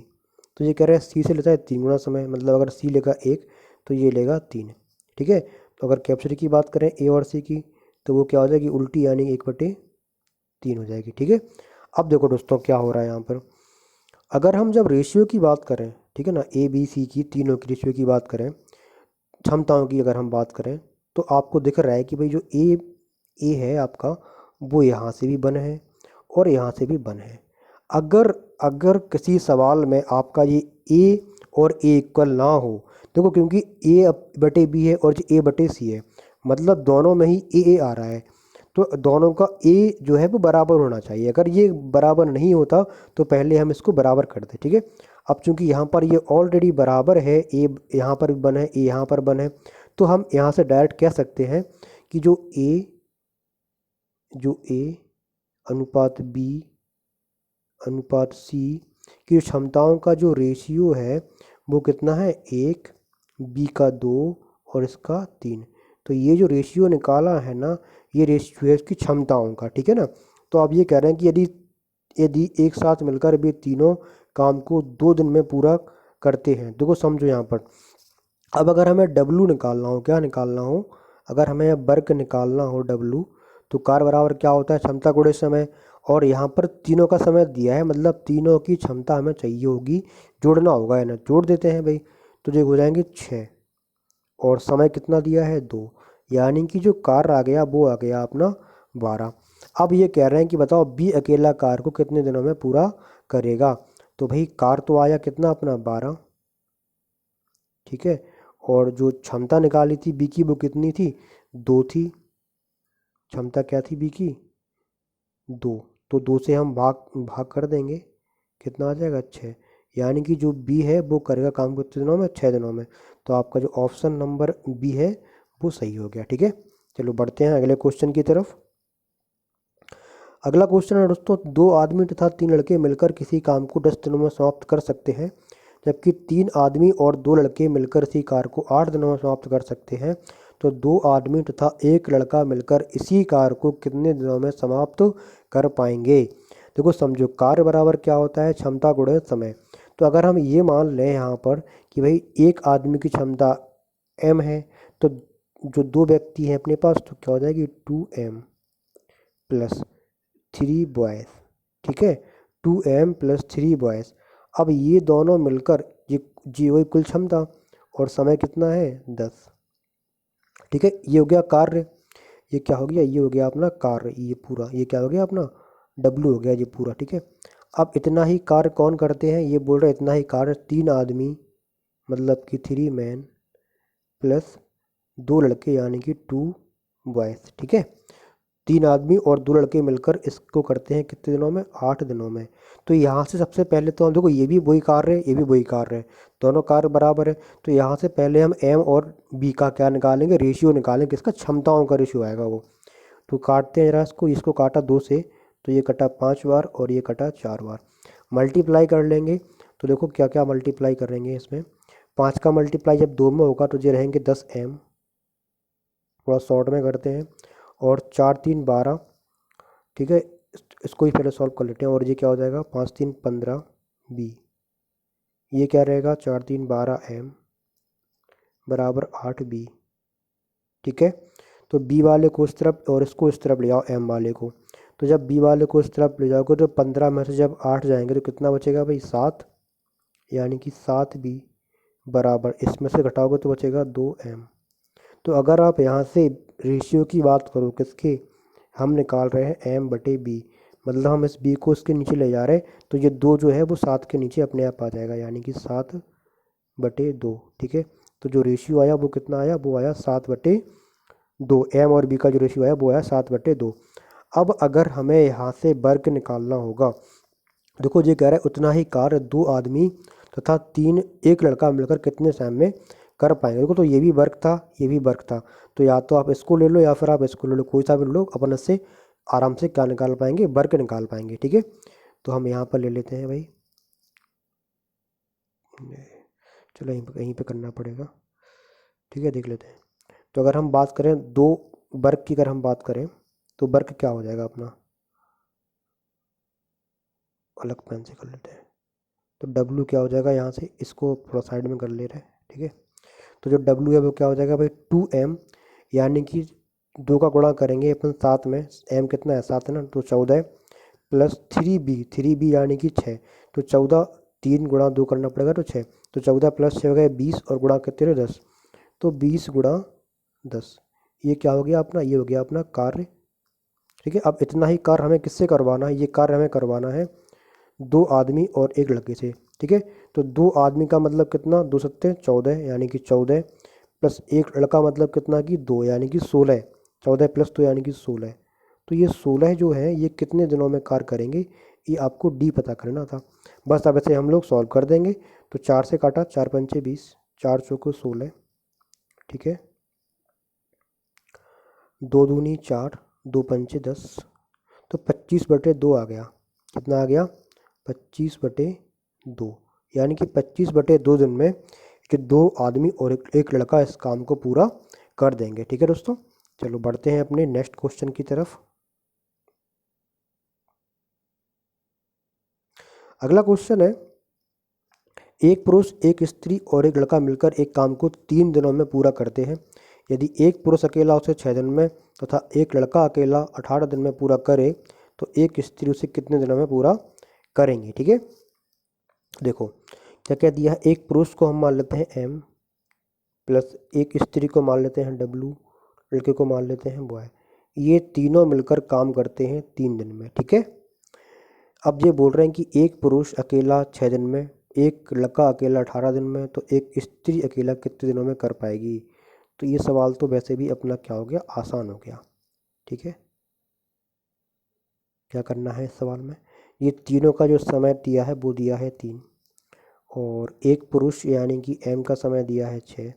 तो ये कह रहा है सी से लेता है 3 गुना समय, मतलब अगर सी लेगा 1 तो ये लेगा 3, ठीक है। तो अगर कैपेसिटी की बात करें ए और सी की, तो वो क्या हो जाएगी, उल्टी, यानी 1/3 हो जाएगी, ठीक है। अब देखो दोस्तों क्या हो रहा है यहाँ पर, अगर हम जब रेशियो की बात करें, ठीक है ना, ए बी सी की तीनों की रेशियो की बात करें, क्षमताओं की अगर हम बात करें, तो आपको दिख रहा है कि भाई जो ए है आपका, वो यहाँ से भी बन है और यहाँ से भी बन है। अगर अगर किसी सवाल में आपका ये ए और ए इक्वल ना हो, देखो क्योंकि ए बटे बी है और ए बटे सी है, मतलब दोनों में ही ए आ रहा है, तो दोनों का ए जो है वो बराबर होना चाहिए। अगर ये बराबर नहीं होता तो पहले हम इसको बराबर कर दें, ठीक है। अब चूंकि यहाँ पर ये ऑलरेडी बराबर है, ए यहाँ पर भी बन है, ए यहाँ पर बन है, तो हम यहाँ से डायरेक्ट कह सकते हैं कि जो ए अनुपात बी अनुपात सी की क्षमताओं का जो रेशियो है वो कितना है, 1, बी का 2 और इसका 3। तो ये जो रेशियो निकाला है ना, ये रेशियो है इसकी क्षमताओं का, ठीक है ना। तो आप ये कह रहे हैं कि यदि यदि एक साथ मिलकर भी तीनों काम को 2 दिन में पूरा करते हैं, देखो समझो यहाँ पर। अब अगर हमें डब्लू निकालना हो, क्या निकालना हो, अगर हमें वर्क निकालना हो डब्लू, तो कार्य बराबर क्या होता है, क्षमता गुणे समय। और यहाँ पर तीनों का समय दिया है, मतलब तीनों की क्षमता हमें चाहिए होगी, जोड़ना होगा, है ना। जोड़ देते हैं भाई, तो जो हो जाएंगे 6 और समय कितना दिया है 2, यानी कि जो कार्य आ गया वो आ गया अपना 12। अब ये कह रहे हैं कि बताओ बी अकेला कार्य को कितने दिनों में पूरा करेगा। तो भाई कार्य तो आया कितना अपना 12, ठीक है। और जो क्षमता निकाली थी बी की वो कितनी थी, 2 थी। क्षमता क्या थी बी की, 2। तो 2 से हम भाग भाग कर देंगे, कितना आ जाएगा 6, यानी कि जो बी है वो करेगा काम कितने दिनों में, 6 दिनों में। तो आपका जो ऑप्शन नंबर बी है वो सही हो गया, ठीक है। चलो बढ़ते हैं अगले क्वेश्चन की तरफ। अगला क्वेश्चन है दोस्तों, 2 आदमी तथा 3 लड़के मिलकर किसी काम को 10 दिनों में समाप्त कर सकते हैं, जबकि 3 आदमी और 2 लड़के मिलकर इसी कार्य को 8 दिनों में समाप्त कर सकते हैं। तो 2 आदमी तथा 1 लड़का मिलकर इसी कार्य को कितने दिनों में समाप्त कर पाएंगे। देखो समझो, कार्य बराबर क्या होता है, क्षमता गुणे समय। तो अगर हम ये मान लें यहाँ पर कि भाई एक आदमी की क्षमता m है, तो जो 2 व्यक्ति हैं अपने पास, तो क्या हो जाएगी 2m प्लस 3 बॉयज़, ठीक है। 2m plus 3 boys. अब ये दोनों मिलकर ये वही कुल क्षमता, और समय कितना है 10, ठीक है। ये हो गया कार्य, ये क्या हो गया, ये हो गया अपना कार्य, ये पूरा, ये क्या हो गया अपना डब्लू हो गया ये पूरा, ठीक है। अब इतना ही कार्य कौन करते हैं, ये बोल रहे इतना ही कार्य 3 आदमी मतलब कि 3 मैन प्लस 2 लड़के यानी कि 2 बॉयज़, ठीक है। 3 आदमी और 2 लड़के मिलकर इसको करते हैं कितने दिनों में, 8 दिनों में। तो यहाँ से सबसे पहले तो हम देखो, ये भी वही कार्य है, ये भी वही कार्य है, दोनों कार्य बराबर है। तो यहाँ से पहले हम एम और बी का क्या निकालेंगे, रेशियो निकालेंगे, किसका, क्षमताओं का रेशियो आएगा वो। तो काटते हैं जरा इसको, इसको काटा 2 से, तो ये कटा 5 बार और ये कटा 4 बार। मल्टीप्लाई कर लेंगे, तो देखो क्या क्या मल्टीप्लाई करेंगे इसमें। 5 का मल्टीप्लाई जब 2 में होगा तो ये रहेंगे 10m, थोड़ा शॉर्ट में करते हैं, और 4 3 12, ठीक है। इसको ही पहले सॉल्व कर लेते हैं, और ये क्या हो जाएगा 5 3 15 बी, ये क्या रहेगा 4 3 12 m बराबर 8 बी, ठीक है। तो बी वाले को इस तरफ और इसको इस तरफ ले जाओ एम वाले को। तो जब बी वाले को इस तरफ ले जाओगे तो 15 में से जब 8 जाएंगे तो कितना बचेगा भाई 7, यानी कि 7 बी बराबर, इसमें से घटाओगे तो बचेगा 2m। तो अगर आप यहाँ से रेशियो की बात करो किसके, हम निकाल रहे हैं m बटे बी, मतलब हम इस b को इसके नीचे ले जा रहे हैं, तो ये 2 जो है वो 7 के नीचे अपने आप आ जाएगा, यानी कि 7 बटे 2, ठीक है। तो जो रेशियो आया वो कितना आया, वो आया 7 बटे 2, एम और बी का जो रेशियो आया वो आया 7 बटे 2। अब अगर हमें यहाँ से वर्ग निकालना होगा, देखो ये कह रहा है उतना ही कार्य 2 आदमी तथा 1 लड़का मिलकर कितने समय में कर पाएंगे। देखो तो ये भी वर्ग था, ये भी वर्ग था, तो या तो आप इसको ले लो या फिर आप इसको ले लो, कोई सा भी ले लो, अपन इससे आराम से क्या निकाल पाएंगे, वर्ग निकाल पाएंगे, ठीक है। तो हम यहाँ पर ले लेते हैं भाई, चलो यहीं पे करना पड़ेगा, ठीक है, देख लेते हैं। तो अगर हम बात करें 2 वर्ग की, अगर हम बात करें तो वर्ग क्या हो जाएगा अपना, अलग पेन से कर लेते हैं। तो डब्लू क्या हो जाएगा, यहाँ से इसको थोड़ा साइड में कर ले रहे हैं, ठीक है। तो जो डब्लू है वो क्या हो जाएगा भाई 2m, यानी कि 2 का गुणा करेंगे अपन 7 में, m कितना है 7 है ना, तो 14 प्लस 3b यानी कि 6, तो 14, 3 गुणा 2 करना पड़ेगा तो 6, तो 14 प्लस 6 हो गया 20 और गुणा कितने 10, तो 20 गुणा 10, ये क्या हो गया अपना, ये हो गया अपना कार्य, ठीक है। अब इतना ही कार्य हमें किससे करवाना है, ये कार्य हमें करवाना है 2 आदमी और 1 लड़के से, ठीक है। तो 2 आदमी का मतलब कितना, 2 सत्ते 14, यानी कि 14 प्लस एक लड़का मतलब कितना कि 2 यानी कि 16। 14 प्लस 2 यानी कि 16। तो ये 16 जो है ये कितने दिनों में कार्य करेंगे, ये आपको डी पता करना था। बस अब ऐसे हम लोग सॉल्व कर देंगे। तो 4 से काटा, 4 पंचे 20, 4 चौको 16, ठीक है। 2 दूनी 4, 2 पंचे 10, तो 25/2 आ गया। कितना आ गया? 25/2, यानी कि 25/2 दिन में कि 2 आदमी और एक लड़का इस काम को पूरा कर देंगे। ठीक है दोस्तों, चलो बढ़ते हैं अपने नेक्स्ट क्वेश्चन की तरफ। अगला क्वेश्चन है, एक पुरुष, एक स्त्री और एक लड़का मिलकर एक काम को 3 दिनों में पूरा करते हैं। यदि एक पुरुष अकेला उसे 6 दिन में तथा एक लड़का अकेला 18 दिन में पूरा करे तो एक स्त्री उसे कितने दिनों में पूरा करेंगी। ठीक है, देखो क्या क्या दिया है। एक पुरुष को हम मान लेते हैं एम, प्लस एक स्त्री को मान लेते हैं डब्लू, लड़के को मान लेते हैं बॉय। ये तीनों मिलकर काम करते हैं 3 दिन में। ठीक है, अब ये बोल रहे हैं कि एक पुरुष अकेला 6 दिन में, एक लड़का अकेला 18 दिन में, तो एक स्त्री अकेला कितने दिनों में कर पाएगी। तो ये सवाल तो वैसे भी अपना क्या हो गया, आसान हो गया। ठीक है, क्या करना है इस सवाल में, ये तीनों का जो समय दिया है वो दिया है 3, और एक पुरुष यानी कि एम का समय दिया है 6,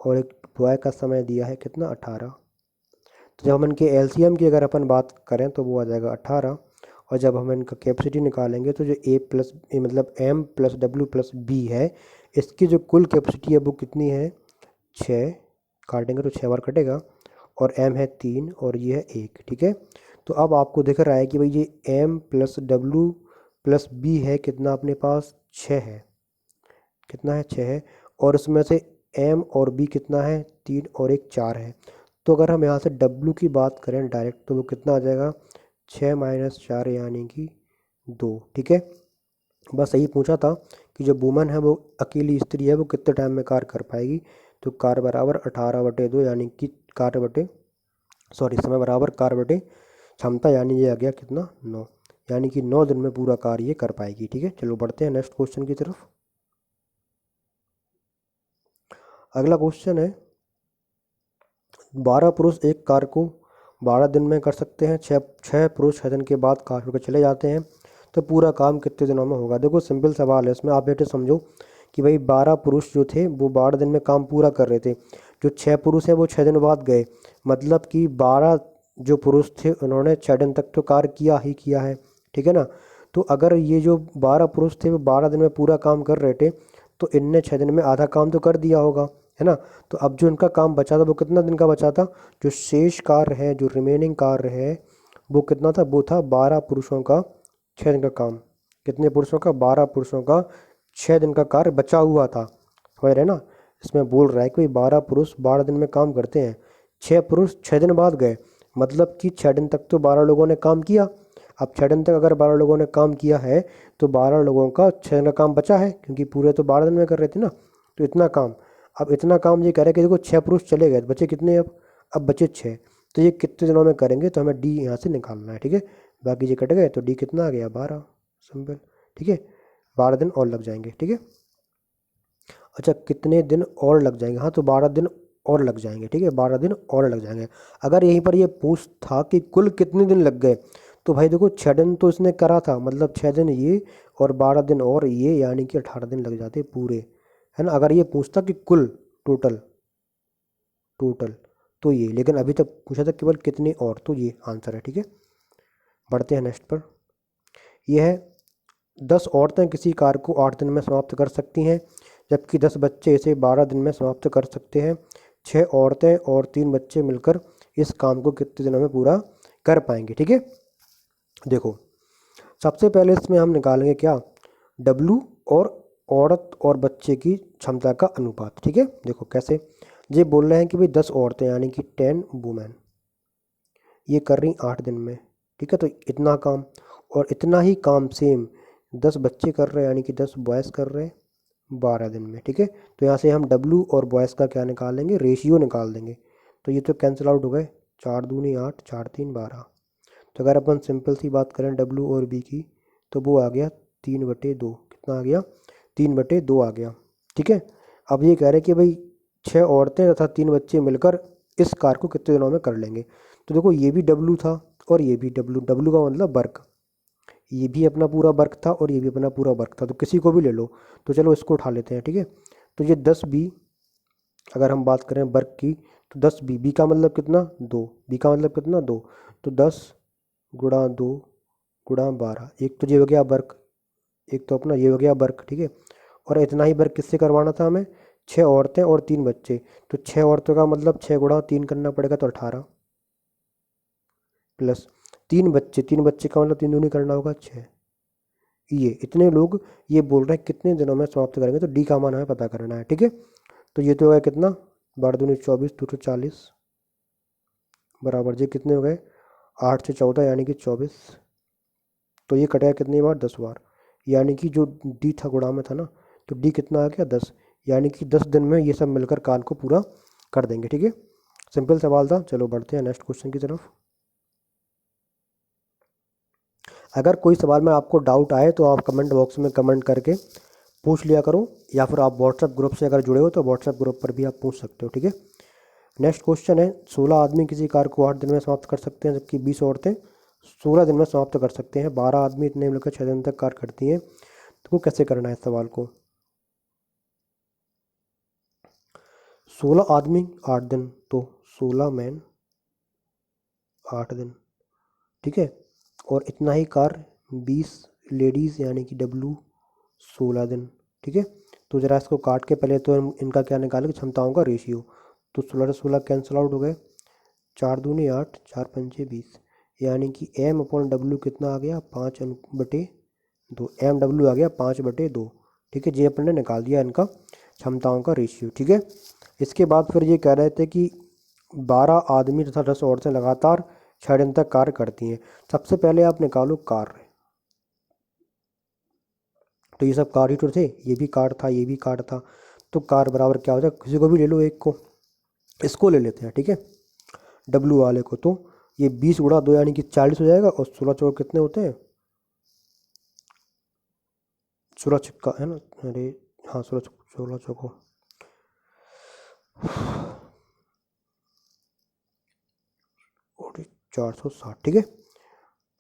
और एक बॉय का समय दिया है कितना, 18। तो जब हम इनके एलसीएम की अगर अपन बात करें तो वो आ जाएगा 18, और जब हम इनका कैपेसिटी निकालेंगे तो जो ए प्लस ए मतलब M plus W plus B है, इसकी जो कुल कैपेसिटी है वो कितनी है, 6। काटेंगे तो 6 बार कटेगा, और एम है 3 और ये है 1। ठीक है, तो अब आपको दिख रहा है कि भाई ये M plus W plus B है कितना अपने पास, 6 है। कितना है, 6 है, और उसमें से एम और बी कितना है, 3 और 1 4 है। तो अगर हम यहाँ से डब्ल्यू की बात करें डायरेक्ट तो वो कितना आ जाएगा, 6 माइनस 4 यानी कि 2। ठीक है, बस यही पूछा था कि जो वुमन है वो अकेली स्त्री है वो कितने टाइम में कार्य कर पाएगी। तो कार्य बराबर 18/2 यानी कि समय बराबर कार्य बटे क्षमता, यानी ये आ गया कितना, 9, यानी कि 9 दिन में पूरा कार्य ये कर पाएगी। ठीक है, चलो बढ़ते हैं नेक्स्ट क्वेश्चन की तरफ। अगला क्वेश्चन है, 12 पुरुष एक कार्य को 12 दिन में कर सकते हैं। छः पुरुष 6 दिन के बाद कार्य करके चले जाते हैं, तो पूरा काम कितने दिनों में होगा। देखो सिंपल सवाल है, इसमें आप बेटे समझो कि भाई 12 पुरुष जो थे वो 12 दिन में काम पूरा कर रहे थे। जो 6 पुरुष हैं वो 6 दिन बाद गए, मतलब कि 12 जो पुरुष थे उन्होंने 6 दिन तक तो कार्य किया ही किया है। ठीक है ना, तो अगर ये जो 12 पुरुष थे वो 12 दिन में पूरा काम कर रहे थे, तो इनने 6 दिन में आधा काम तो कर दिया होगा, है ना। तो अब जो इनका काम बचा था वो कितना दिन का बचा था, जो शेष कार्य है, जो रिमेनिंग कार्य है वो कितना था, वो था 12 पुरुषों का 6 दिन का काम। कितने पुरुषों का, 12 पुरुषों का 6 दिन का कार्य बचा हुआ था। समझ रहे ना, इसमें बोल रहा है कि 12 पुरुष 12 दिन में काम करते हैं, 6 पुरुष 6 दिन बाद गए, मतलब कि 6 दिन तक तो 12 लोगों ने काम किया। अब 6 दिन तक अगर 12 लोगों ने काम किया है तो 12 लोगों का 6 दिन का काम बचा है, क्योंकि पूरे तो 12 दिन में कर रहे थे ना। तो इतना काम, अब इतना काम ये कह रहे हैं कि देखो 6 पुरुष चले गए, बचे कितने, अब बचे 6। तो ये कितने दिनों में करेंगे, तो हमें डी यहाँ से निकालना है। ठीक है, बाकी ये कट गए तो डी कितना आ गया, 12, सिंपल। ठीक है, 12 दिन और लग जाएंगे। ठीक है, अच्छा कितने दिन और लग जाएंगे, हाँ तो 12 दिन और लग जाएंगे। ठीक है, 12 दिन और लग जाएंगे। अगर यहीं पर ये पूछ था कि कुल कितने दिन लग गए, तो भाई देखो 6 दिन तो इसने करा था, मतलब 6 दिन ये और 12 दिन और ये, यानी कि 18 दिन लग जाते पूरे, है ना। अगर ये पूछता कि कुल टोटल टोटल तो ये, लेकिन अभी तक पूछा था केवल कितने और, तो ये आंसर है। ठीक है, बढ़ते हैं नेक्स्ट पर। यह है 10 औरतें किसी कार्य को 8 दिन में समाप्त कर सकती हैं, जबकि 10 बच्चे इसे 12 दिन में समाप्त कर सकते हैं। 6 औरतें और 3 बच्चे मिलकर इस काम को कितने दिनों में पूरा कर पाएंगे। ठीक है, देखो सबसे पहले इसमें हम निकालेंगे क्या, डब्लू और औरत और बच्चे की क्षमता का अनुपात। ठीक है, देखो कैसे, ये बोल रहे हैं कि भाई 10 औरतें यानी कि 10 वुमेन ये कर रही 8 दिन में। ठीक है, तो इतना काम, और इतना ही काम सेम 10 बच्चे कर रहे हैं यानी कि 10 बॉयज़ कर रहे हैं 12 दिन में। ठीक है, तो यहाँ से हम डब्लू और बॉयज़ का क्या निकालेंगे, रेशियो निकाल देंगे। तो ये तो कैंसिल आउट हो गए, 4 दूनी 8, 4 3 12। तो अगर अपन सिंपल सी बात करें डब्लू और बी की, तो वो आ गया 3/2। कितना आ गया, 3/2 आ गया। ठीक है, अब ये कह रहे हैं कि भाई 6 औरतें तथा 3 बच्चे मिलकर इस कार्य को कितने दिनों में कर लेंगे। तो देखो ये भी डब्लू था और ये भी डब्लू, डब्लू का मतलब वर्क, ये भी अपना पूरा वर्क था और ये भी अपना पूरा वर्क था, तो किसी को भी ले लो। तो चलो इसको उठा लेते हैं, ठीक है। तो ये 10 बी, अगर हम बात करें वर्क की, तो 10 बी, बी का मतलब कितना 2, बी का मतलब कितना 2, तो 10 गुणा 2 गुणा 12, एक तो ये हो गया वर्क, एक तो अपना ये हो गया वर्क, ठीक है। और इतना ही वर्क किससे करवाना था हमें, 6 औरतें और 3 बच्चे, तो 6 औरतों का मतलब 6 गुणा 3 करना पड़ेगा, तो 18, प्लस 3 बच्चे, 3 बच्चे का मतलब 3 दूनी करना होगा 6, ये इतने लोग ये बोल रहे हैं कितने दिनों में समाप्त करेंगे, तो डी का मान हमें पता करना है, ठीक है। तो ये तो हो गया कितना, 12 दूनी 24, 240 बराबर जी कितने हो गए, 8 से 14 यानी कि 24, तो ये कटेगा कितनी बार, 10 बार, यानी कि जो डी था गुणा में था ना, तो डी कितना आ गया 10, यानी कि 10 दिन में ये सब मिलकर कान को पूरा कर देंगे, ठीक है। सिंपल सवाल था। चलो बढ़ते हैं नेक्स्ट क्वेश्चन की तरफ। अगर कोई सवाल में आपको डाउट आए तो आप कमेंट बॉक्स में कमेंट करके पूछ लिया करो, या फिर आप व्हाट्सएप ग्रुप से अगर जुड़े हो तो व्हाट्सएप ग्रुप पर भी आप पूछ सकते हो, ठीक है। नेक्स्ट क्वेश्चन है, 16 आदमी किसी कार्य को 8 दिन में समाप्त कर सकते हैं, जबकि 20 औरतें 16 दिन में समाप्त कर सकते हैं। 12 आदमी इतने मिलकर 6 दिन तक कार्य करती हैं, तो वो कैसे करना है इस सवाल को। 16 आदमी 8 दिन, तो 16 मैन 8 दिन, ठीक है। और इतना ही कार्य 20 लेडीज़ यानी कि डब्लू 16 दिन, ठीक है। तो ज़रा इसको काट के पहले तो इनका क्या निकालें, क्षमताओं का रेशियो, तो 16 से 16 कैंसिल आउट हो गए, 4 दूनी 8, 4 पंचे 20, यानी कि एम अपॉन डब्ल्यू कितना आ गया, 5/2, एम डब्ल्यू आ गया 5/2, ठीक है। ये अपन ने निकाल दिया इनका क्षमताओं का रेशियो, ठीक है। इसके बाद फिर ये कह रहे थे कि 12 आदमी तथा 10 औरतें लगातार 6 दिन तक कार्य करती हैं। सबसे पहले आप निकालो कार्य, तो ये सब कार्य ही तो थे, ये भी कार्य था, ये भी कार्य था, तो कार्य बराबर क्या हो जाए, किसी को भी ले लो, एक को, इसको ले लेते हैं, ठीक है, डब्लू वाले को। तो ये 20 गुणा 2 यानी कि 40 हो जाएगा, और 16 चौक कितने होते हैं, 16 छक्का है ना, अरे हाँ 16 चौको, और 460, ठीक है।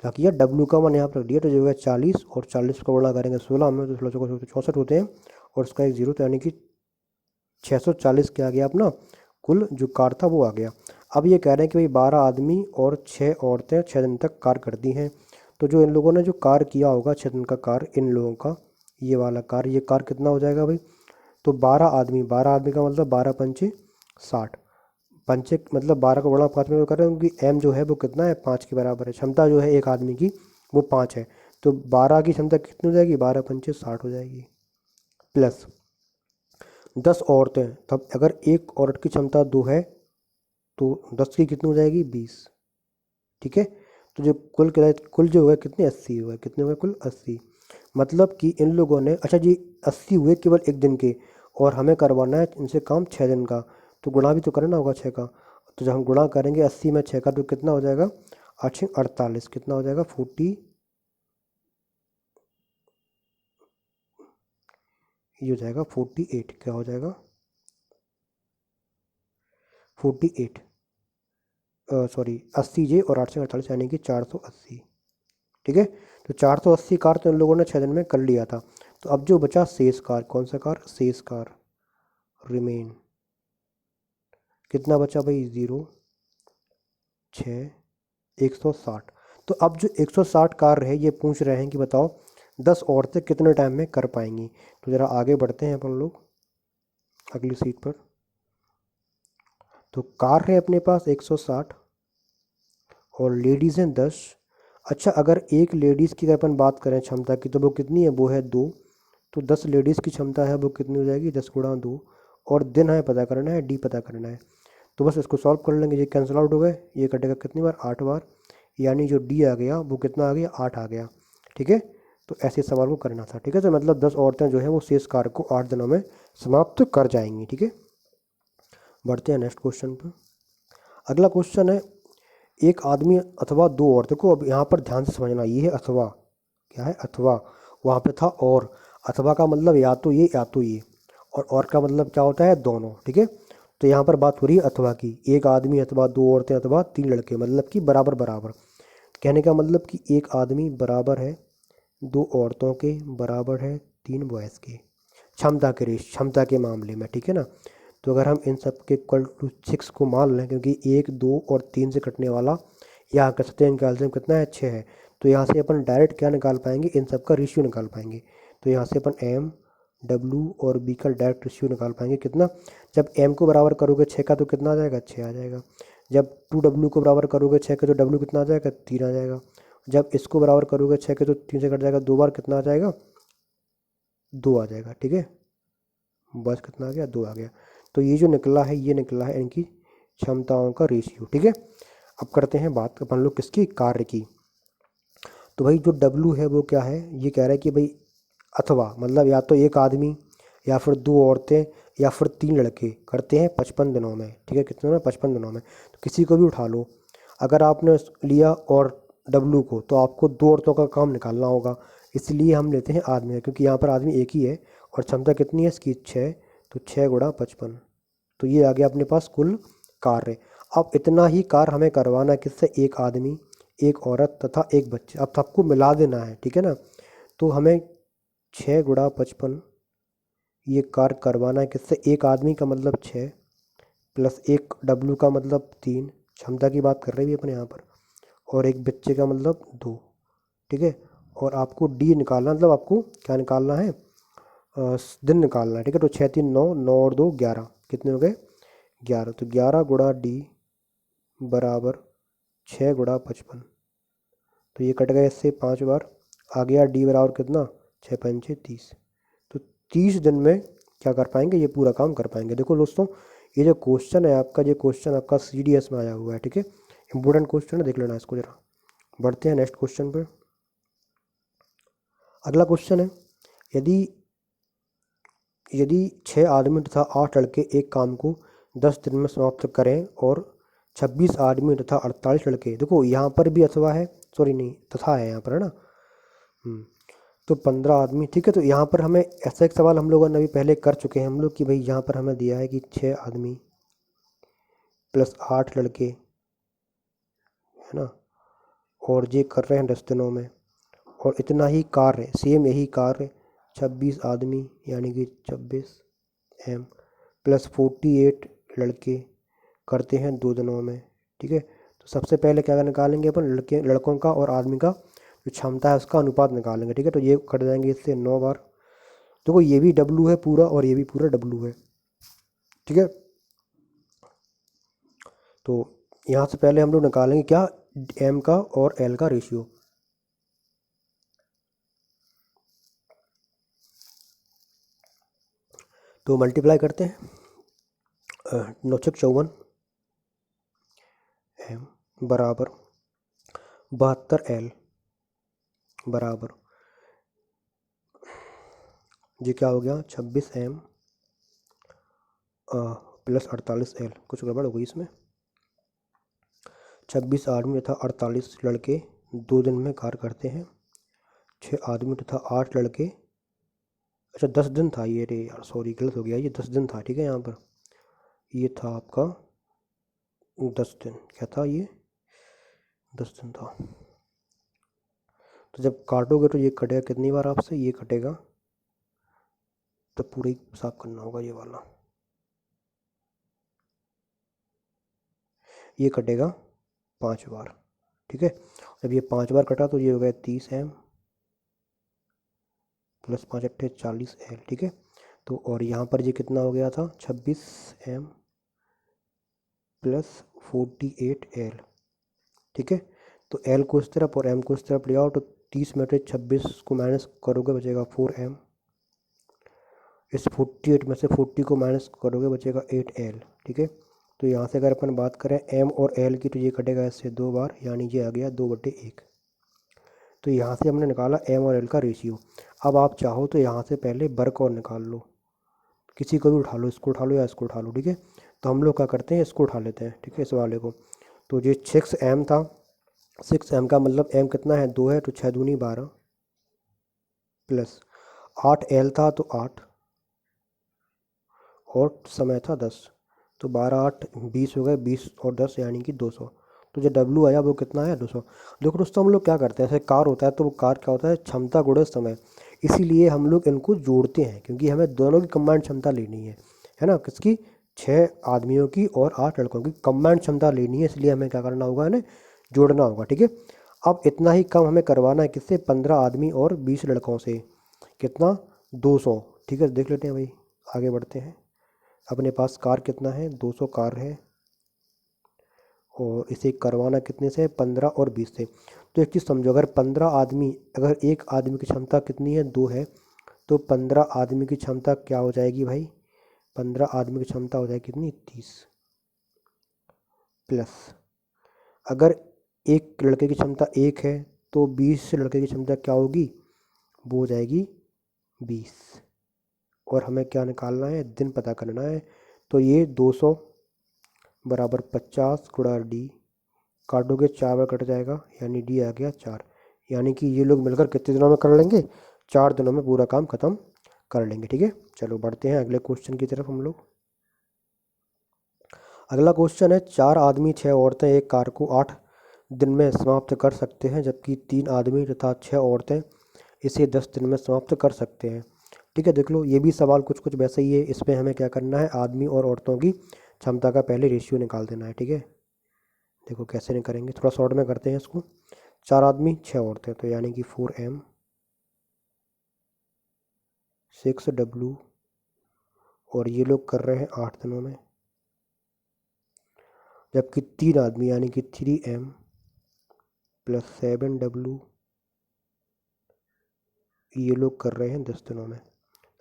ताकि यार डब्लू का मान यहाँ पर रख दिया, तो जो है 40, और 40 का गुणा करेंगे 16 में, तो 16 चौको 64 होते हैं, और उसका एक जीरो, तो यानी कि 640 क्या आ गया अपना कुल जो कार था वो आ गया। अब ये कह रहे हैं कि भाई 12 आदमी और 6 औरतें 6 दिन तक कार करती हैं, तो जो इन लोगों ने जो कार किया होगा 6 दिन का कार, इन लोगों का ये वाला कार, ये कार कितना हो जाएगा भाई, तो 12 आदमी का मतलब 12 पंचे 60, पंचे मतलब 12 का गुणा 5 में कर रहे हैं, क्योंकि एम जो है वो कितना है 5 के बराबर है, क्षमता जो है एक आदमी की वो 5 है, तो 12 की क्षमता कितनी हो जाएगी, 12 पंचे 60 हो जाएगी, प्लस 10 औरतें, तब अगर एक औरत की क्षमता 2 है तो 10 की कितनी हो जाएगी 20, ठीक है। तो जो कुल जो हुआ कितने 80 हुए, कितने हुए कुल 80, मतलब कि इन लोगों ने, अच्छा जी 80 हुए केवल एक दिन के, और हमें करवाना है इनसे काम 6 दिन का, तो गुणा भी तो करना होगा 6 का, तो जब हम गुणा करेंगे 80 में 6 का तो कितना हो जाएगा 8×48, कितना हो जाएगा 40, ये हो जाएगा 48, क्या हो जाएगा 48, सॉरी 80 और 8×48 यानी कि 480, ठीक है। तो 480 कार तो इन लोगों ने 6 दिन में कर लिया था। तो अब जो बचा शेष कार, कौन सा कार, शेष कार रिमेन, कितना बचा भाई 0, 6, 160। तो अब जो 160 कार है ये पूछ रहे हैं कि बताओ 10 औरतें कितने टाइम में कर पाएंगी। तो ज़रा आगे बढ़ते हैं अपन लोग अगली सीट पर। तो कार है अपने पास 160 और लेडीज़ हैं 10। अच्छा अगर एक लेडीज़ की अगर अपन बात करें क्षमता की तो वो कितनी है, वो है 2, तो 10 लेडीज़ की क्षमता है वो कितनी हो जाएगी 10×2, और दिन हमें पता करना है, डी पता करना है। तो बस इसको सॉल्व कर लेंगे, ये कैंसिल आउट हो गए, ये कटेगा कितनी बार 8 बार, यानी जो डी आ गया वो कितना आ गया 8 आ गया, ठीक है। तो ऐसे सवाल को करना था, ठीक है। तो मतलब 10 औरतें जो है वो शेष कार्य को 8 दिनों में समाप्त कर जाएंगी, ठीक है। बढ़ते हैं नेक्स्ट क्वेश्चन पर। अगला क्वेश्चन है, एक आदमी अथवा 2 औरतों को, अब यहाँ पर ध्यान से समझना, ये है अथवा, क्या है अथवा, वहाँ पे था और, अथवा का मतलब या तो ये या तो ये, और का मतलब क्या होता है दोनों, ठीक है। तो यहाँ पर बात हो रही है अथवा की, एक आदमी अथवा दो औरतें अथवा तीन लड़के, मतलब कि बराबर बराबर। कहने का मतलब कि एक आदमी बराबर है दो औरतों के, बराबर है तीन बॉयज़ के, क्षमता के मामले में, ठीक है ना। तो अगर हम इन सब के इक्वल टू 6 को मान लें, क्योंकि 1 2 और 3 से कटने वाला यहाँ कर सकते हैं, इनका एलसीएम कितना है 6 है। तो यहाँ से अपन डायरेक्ट क्या निकाल पाएंगे, इन सब का रेशियो निकाल पाएंगे। तो यहाँ से अपन एम डब्ल्यू और बी का डायरेक्ट रेशियो निकाल पाएंगे। कितना, जब एम को बराबर करोगे 6 का तो कितना आ जाएगा, 6 आ जाएगा। जब 2W को बराबर करोगे 6 के तो W कितना आ जाएगा, 3 आ जाएगा। जब इसको बराबर करोगे 6 के तो 3 से कट जाएगा, 2 बार कितना आ जाएगा, 2 आ जाएगा, ठीक है। बस कितना आ गया, 2 आ गया। तो ये जो निकला है, ये निकला है इनकी क्षमताओं का रेशियो, ठीक है। अब करते हैं बात अपन लोग किसकी, कार्य की। तो भाई जो W है वो क्या है, ये कह रहा है कि भाई अथवा मतलब या तो एक आदमी या फिर दो औरतें या फिर तीन लड़के करते हैं 55 दिनों में, ठीक है। कितने में, 55 दिनों में। तो किसी को भी उठा लो, अगर आपने लिया और W को, तो आपको दो औरतों का काम निकालना होगा, इसलिए हम लेते हैं आदमी, क्योंकि यहाँ पर आदमी एक ही है और क्षमता कितनी है इसकी, 6। तो 6 गुणा 55, तो ये आ गया अपने पास कुल कार्य। अब इतना ही कार्य हमें करवाना है किससे, एक आदमी, एक औरत तथा एक बच्चे। अब सबको मिला देना है, ठीक है ना। तो हमें 6 गुणा 55 ये कार्य करवाना है किससे, एक आदमी का मतलब 6 प्लस एक W का मतलब 3, क्षमता की बात कर रहे हैं अपन यहाँ पर, और एक बच्चे का मतलब 2, ठीक है। और आपको D निकालना, मतलब आपको क्या निकालना है, दिन निकालना है, ठीक है। तो 6 3 9, 9 और 2 11, कितने हो गए, 11। तो 11 गुणा D बराबर 6 गुणा 55, तो ये कट गए इससे 5 बार, आ गया D बराबर कितना, 6 पंचे 30। तो 30 दिन में क्या कर पाएंगे, ये पूरा काम कर पाएंगे। देखो दोस्तों, ये जो क्वेश्चन है आपका, ये क्वेश्चन आपका CDS में आया हुआ है, ठीक है। इंपॉर्टेंट क्वेश्चन है, देख लेना इसको जरा। बढ़ते हैं नेक्स्ट क्वेश्चन पे। अगला क्वेश्चन है, यदि यदि 6 आदमी तथा 8 लड़के एक काम को 10 दिन में समाप्त करें और 26 आदमी तथा 48 लड़के, देखो यहाँ पर भी अथवा है, सॉरी नहीं तथा है यहाँ पर, है ना। तो 15 आदमी, ठीक है। तो यहाँ पर हमें ऐसा एक सवाल हम लोगों ने अभी पहले कर चुके हैं हम लोग कि भाई यहाँ पर हमें दिया है कि 6 आदमी प्लस 8 लड़के, है ना, और ये कर रहे हैं 10 दिनों में, और इतना ही कार्य, सेम यही कार्य 26 आदमी यानी कि 26 M प्लस 48 लड़के करते हैं 2 दिनों में, ठीक है। तो सबसे पहले क्या निकालेंगे अपन, लड़कों का और आदमी का जो क्षमता है उसका अनुपात निकालेंगे, ठीक है। तो ये कट जाएंगे इससे 9 बार। देखो ये भी W है पूरा और ये भी पूरा W है, ठीक है। तो यहाँ से पहले हम लोग निकालेंगे क्या, M का और L का रेशियो। तो मल्टीप्लाई करते हैं, 9 छक 54 M बराबर 72 L बराबर, ये क्या हो गया, 26 M प्लस 48 L। कुछ गड़बड़ हो गई इसमें। 26 आदमी तथा 48 लड़के 2 दिन में कार्य करते हैं, 6 आदमी तथा 8 लड़के, अच्छा 10 दिन था ये, रे यार सॉरी गलत हो गया, ये 10 दिन था, ठीक है। यहाँ पर ये था आपका 10 दिन, क्या था ये, 10 दिन था। तो जब काटोगे तो ये कटेगा कितनी बार आपसे, ये कटेगा, तो पूरा ही साफ करना होगा ये वाला, ये कटेगा 5 बार, ठीक है। जब ये 5 बार कटा तो ये हो गया 30 M प्लस 5 अट्ठे 40 L, ठीक है। तो और यहाँ पर ये कितना हो गया था, 26 M प्लस 48 L, ठीक है। तो L को इस तरफ और M को इस तरफ ले आओ, तो 30 में से 26 को माइनस करोगे बचेगा 4M, इस 48 में से 40 को माइनस करोगे बचेगा 8L, ठीक है। तो यहाँ से अगर अपन बात करें M और L की, तो ये कटेगा इससे 2 बार, यानी ये आ गया 2/1। तो यहाँ से हमने निकाला M और L का रेशियो। अब आप चाहो तो यहाँ से पहले वर्क और निकाल लो, किसी को भी उठा लो, इसको उठा लो या इसको उठा लो, ठीक है। तो हम लोग क्या करते हैं, इसको उठा लेते हैं, ठीक है, इस वाले को। तो ये 6M था, 6M का मतलब M कितना है, 2 है, तो 6 दूनी 12 प्लस 8L था तो 8 और समय था 10, तो 12 8 20 हो गए, 20 और 10 यानी कि 200। तो जो डब्लू आया वो कितना आया, 200। देखो दोस्तों हम लोग क्या करते हैं, जैसे कार होता है तो वो कार क्या होता है, क्षमता गुणे समय। इसीलिए हम लोग इनको जोड़ते हैं क्योंकि हमें दोनों की कंबाइंड क्षमता लेनी है ना। किसकी, 6 आदमियों की और 8 लड़कों की कंबाइंड क्षमता लेनी है, इसलिए हमें क्या करना होगा, इन्हें जोड़ना होगा। ठीक है, अब इतना ही काम हमें करवाना है किससे, 15 आदमी और 20 लड़कों से। कितना, 200। ठीक है, देख लेते हैं भाई, आगे बढ़ते हैं। अपने पास कार कितना है, 200 कार है, और इसे करवाना कितने से, 15 और 20 से। तो एक चीज़ समझो, अगर 15 आदमी, अगर एक आदमी की क्षमता कितनी है, 2 है, तो 15 आदमी की क्षमता क्या हो जाएगी भाई, 15 आदमी की क्षमता हो जाएगी कितनी, 30। प्लस अगर एक लड़के की क्षमता 1 है, तो 20 लड़के की क्षमता क्या होगी, वो हो जाएगी 20। और हमें क्या निकालना है, दिन पता करना है। तो ये 200 बराबर 50 गुणा डी, काटोगे 4 बार कट जाएगा, यानी डी आ गया 4। यानी कि ये लोग मिलकर कितने दिनों में कर लेंगे, 4 दिनों में पूरा काम खत्म कर लेंगे। ठीक है, चलो बढ़ते हैं अगले क्वेश्चन की तरफ हम लोग। अगला क्वेश्चन है, 4 आदमी 6 औरतें एक कार को 8 दिन में समाप्त कर सकते हैं, जबकि 3 आदमी तथा 6 औरतें इसे 10 दिन में समाप्त कर सकते हैं। ठीक है, देख लो ये भी सवाल कुछ कुछ वैसा ही है। इसमें हमें क्या करना है, आदमी और औरतों की क्षमता का पहले रेशियो निकाल देना है। ठीक है, देखो कैसे नहीं करेंगे, थोड़ा शॉर्ट में करते हैं इसको। 4 आदमी 6 औरतें, तो यानी कि 4m 6w, और ये लोग कर रहे हैं 8 दिनों में। जबकि 3 आदमी यानी कि 3m प्लस 7w, ये लोग कर रहे हैं 10 दिनों में।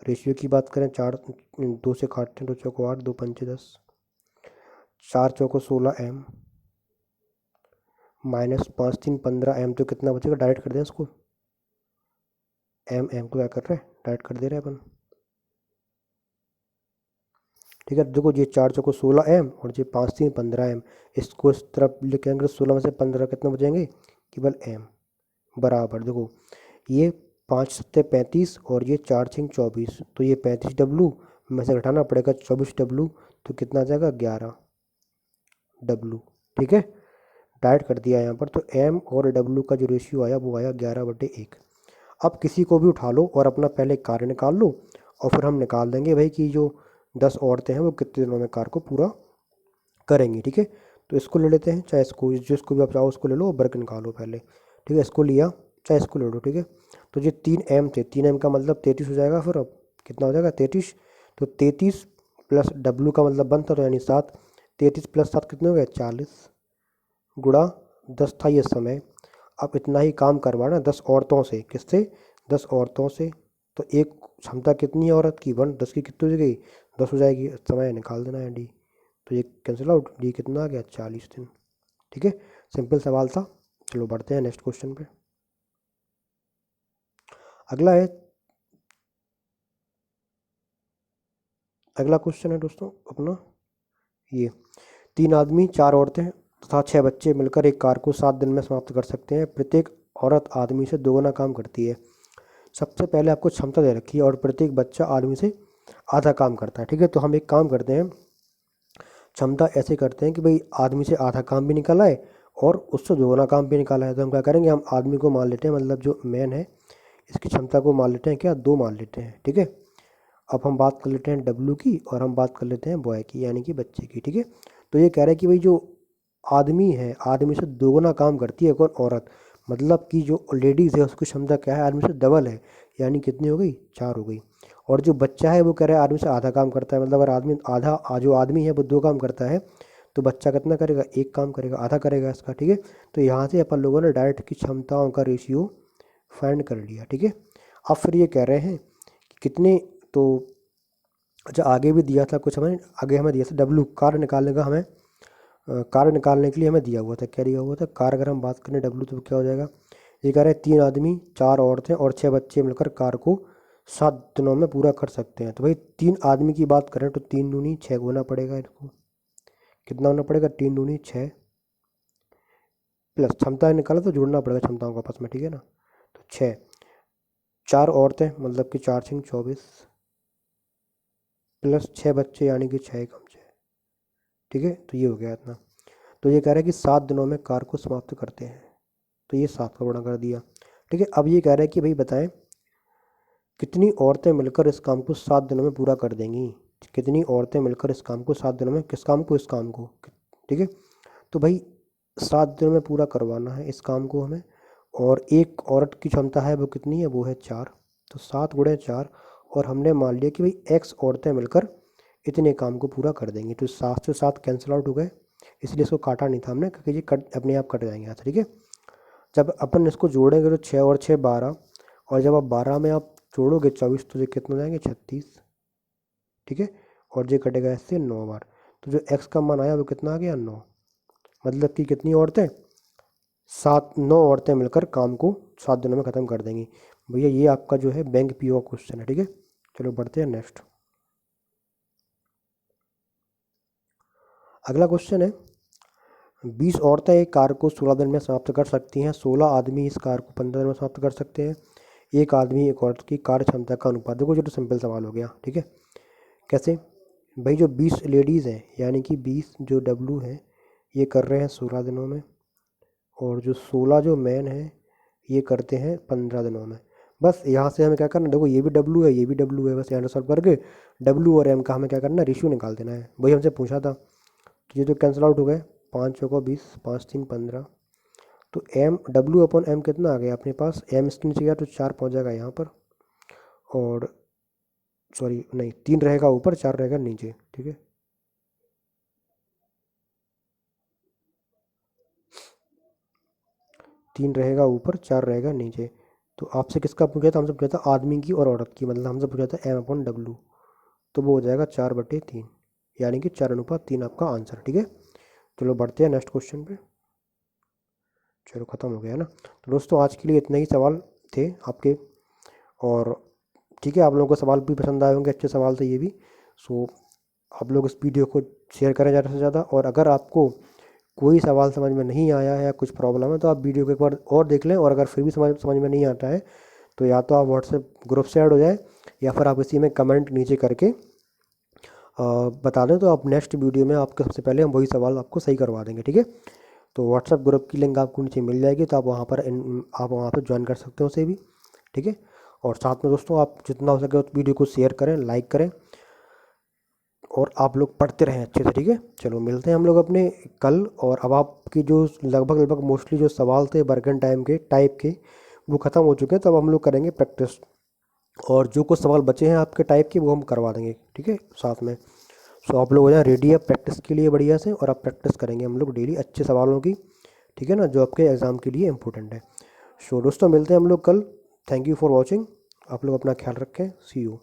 रेशियो की बात करें, 4 2 से काटते हैं, 2 चौको 8, 2 पंचे 10, 4 चौको 16m माइनस 5 3 15m, तो कितना बचेगा, डायरेक्ट कर दें इसको, एम को क्या कर रहे हैं, डायरेक्ट कर दे रहे हैं अपन। ठीक है, देखो ये 4 चौको 16m और ये 5 3 15m, इसको इस तरफ लिखेंगे, 16 में से 15 कितने बचेंगे, केवल m, बराबर देखो ये 5 7 35 और ये 4 6 24, तो ये 35w में से घटाना पड़ेगा 24w, तो कितना आ जाएगा, 11w। ठीक है, डायरेक्ट कर दिया यहाँ पर, तो m और w का जो रेशियो आया वो आया 11/1। अब किसी को भी उठा लो और अपना पहले कार्य निकाल लो, और फिर हम निकाल देंगे भाई कि जो 10 औरतें हैं वो कितने दिनों में कार को पूरा करेंगी। ठीक है, तो इसको ले लेते हैं, चाहे इसको, जिसको भी आप चाहो उसको ले लो, वर्ग निकालो पहले। ठीक है, इसको लिया, चाहे इसको ले लो। ठीक है, तो ये 3m थे, 3m का मतलब 33 हो जाएगा, फिर अब कितना हो जाएगा, 33। तो 33 प्लस w का मतलब बनता, तो यानी 7, 33 प्लस 7 कितने हो गए, 40, गुणा 10 था ये समय। अब इतना ही काम करवाना 10 औरतों से, किससे, 10 औरतों से। तो एक क्षमता कितनी है औरत की, 1, 10 की कितनी हो गई, 10 हो जाएगी, समय निकाल देना है डी। तो ये कैंसिल आउट, डी कितना आ गया, 40 दिन। ठीक है, सिंपल सवाल था। चलो बढ़ते हैं नेक्स्ट क्वेश्चन पे। अगला है, अगला क्वेश्चन है दोस्तों अपना ये, 3 आदमी 4 औरतें तथा 6 बच्चे मिलकर एक कार को 7 दिन में समाप्त कर सकते हैं। प्रत्येक औरत आदमी से दोगुना काम करती है। सबसे पहले आपको क्षमता दे रखी है और प्रत्येक बच्चा आदमी से आधा काम करता है। ठीक है, तो हम एक काम करते हैं, क्षमता ऐसे करते हैं कि भाई आदमी से आधा काम भी निकल आए और उससे दोगुना काम भी निकाला है। तो हम क्या करेंगे, हम आदमी को मान लेते हैं, मतलब जो मैन है इसकी क्षमता को मान लेते हैं, क्या, 2 मान लेते हैं। ठीक है, अब हम बात कर लेते हैं डब्लू की, और हम बात कर लेते हैं बॉय की, यानी कि बच्चे की। ठीक है, तो ये कह रहे हैं कि भाई जो आदमी है, आदमी से दोगुना काम करती है कौन, औरत। मतलब कि जो लेडीज़ है उसकी क्षमता क्या है, आदमी से डबल है, यानी कितनी हो गई, 4 हो गई। और जो बच्चा है वो कह रहा है आदमी से आधा काम करता है, मतलब अगर आदमी आधा, जो आदमी है वो 2 काम करता है, तो बच्चा कितना करेगा, 1 काम करेगा, आधा करेगा इसका। ठीक है, तो यहाँ से अपन लोगों ने डायरेक्ट की क्षमताओं का रेशियो फाइंड कर लिया। ठीक है, अब फिर ये कह रहे हैं कि कितने, तो अच्छा आगे भी दिया था कुछ, हमें आगे हमें दिया था डब्लू, कार्य निकालने का हमें, कार्य निकालने के लिए हमें दिया हुआ था, क्या दिया हुआ था, कार अगर हम बात करें डब्लू तो क्या हो जाएगा। ये कह रहे हैं 3 आदमी 4 औरतें और 6 बच्चे मिलकर कार को 7 दिनों में पूरा कर सकते हैं। तो भाई 3 आदमी की बात करें तो 3 दूनी 6 होना पड़ेगा, इनको कितना होना पड़ेगा, 3 दूनी 6, प्लस क्षमता निकाला तो जोड़ना पड़ेगा क्षमताओं का आपस में। ठीक है ना, तो 6, 4 औरतें मतलब कि 4 6 24, प्लस 6 बच्चे यानी कि 6 कम 6, ठीक है, तो ये हो गया इतना। तो ये कह रहा है कि 7 दिनों में कार्य को समाप्त करते हैं, तो ये 7 का गुणा कर दिया। ठीक है, अब ये कह रहा है कि भाई बताएं कितनी औरतें मिलकर इस काम को 7 दिनों में पूरा कर देंगी। कितनी औरतें मिलकर इस काम को 7 दिनों में, किस काम को, इस काम को। ठीक है, तो भाई 7 दिनों में पूरा करवाना है इस काम को हमें, और एक औरत की क्षमता है वो कितनी है, वो है 4। तो 7 गुणे 4, और हमने मान लिया कि भाई x औरतें मिलकर इतने काम को पूरा कर देंगी। तो 7 से 7 कैंसिल आउट हो गए, इसलिए इसको काटा नहीं था हमने, क्योंकि ये कट अपने आप कट जाएंगे यहाँ से। ठीक है, जब अपन इसको जोड़ेंगे तो 6 और 6 12, और जब आप 12 में आप जोड़ोगे 24, तो ये कितना हो जाएंगे 36। ठीक है, और ये कटेगा इससे 9 बार, तो जो x का मान आया वो कितना आ गया 9। मतलब कि कितनी औरतें, 9 औरतें मिलकर काम को 7 दिनों में ख़त्म कर देंगी। भैया ये आपका जो है बैंक पीओ क्वेश्चन है। ठीक है, चलो बढ़ते हैं नेक्स्ट। अगला क्वेश्चन है, 20 औरतें एक कार को 16 दिन में समाप्त कर सकती हैं, 16 आदमी इस कार को 15 दिन में समाप्त कर सकते हैं, एक आदमी एक औरत की कार्य क्षमता का अनुपात। देखो, जो तो सिंपल सवाल हो गया। ठीक है, कैसे भाई, जो 20 लेडीज़ हैं यानी कि 20 जो डब्लू हैं ये कर रहे हैं 16 दिनों में, और जो 16 जो मैन हैं ये करते हैं 15 दिनों में। बस यहाँ से हमें क्या करना है, देखो ये भी डब्लू है, ये भी डब्लू है, बस यहाँ सॉल्व करके डब्लू और एम का हमें क्या करना है, रेशियो निकाल देना है। वही हमसे पूछा था, तो ये तो कैंसिल आउट हो गए, 5 चौको 20, 5 3 15। तो एम डब्लू अपॉन एम कितना आ गया अपने पास, एम इसके नीचे गया तो 4 पहुँच जाएगा यहाँ पर, और सॉरी नहीं 3 रहेगा ऊपर, 4 रहेगा नीचे। ठीक है, 3 रहेगा ऊपर, 4 रहेगा नीचे। तो आपसे किसका पूछा था, हमसे पूछा था आदमी की और औरत की, मतलब हमसे पूछा था एम अपॉन डब्लू, तो वो हो जाएगा 4/3, यानी कि 4:3 आपका आंसर। ठीक है, चलो बढ़ते हैं नेक्स्ट क्वेश्चन पे। चलो ख़त्म हो गया ना। तो दोस्तों आज के लिए इतने ही सवाल थे आपके, और ठीक है, आप लोगों को सवाल भी पसंद आए होंगे, अच्छे सवाल थे ये भी। सो आप लोग इस वीडियो को शेयर करें ज़्यादा से ज़्यादा, और अगर आपको कोई सवाल समझ में नहीं आया है या कुछ प्रॉब्लम है तो आप वीडियो को एक बार और देख लें, और अगर फिर भी समझ में नहीं आता है तो या तो आप व्हाट्सएप ग्रुप से ऐड हो जाए, या फिर आप इसी में कमेंट नीचे करके बता दें, तो आप नेक्स्ट वीडियो में आपके सबसे पहले हम वही सवाल आपको सही करवा देंगे। ठीक है, तो व्हाट्सएप ग्रुप की लिंक आपको नीचे मिल जाएगी, तो आप वहाँ पर ज्वाइन कर सकते हो उसे भी। ठीक है, और साथ में दोस्तों आप जितना हो सके उस वीडियो को शेयर करें, लाइक करें, और आप लोग पढ़ते रहें अच्छे से। ठीक है, चलो मिलते हैं हम लोग अपने कल। और अब आपकी जो लगभग मोस्टली जो सवाल थे बर्गन टाइप के वो ख़त्म हो चुके हैं, तो अब हम लोग करेंगे प्रैक्टिस, और जो कुछ सवाल बचे हैं आपके टाइप के वो हम करवा देंगे। ठीक है, साथ में। सो आप लोग हो जाए रेडी अब प्रैक्टिस के लिए बढ़िया से, और अब प्रैक्टिस करेंगे हम लोग डेली अच्छे सवालों की। ठीक है ना, जो आपके एग्ज़ाम के लिए इंपॉर्टेंट है। सो दोस्तों मिलते हैं हम लोग कल। थैंक यू फॉर वॉचिंग, आप लोग अपना ख्याल रखें, सी यू।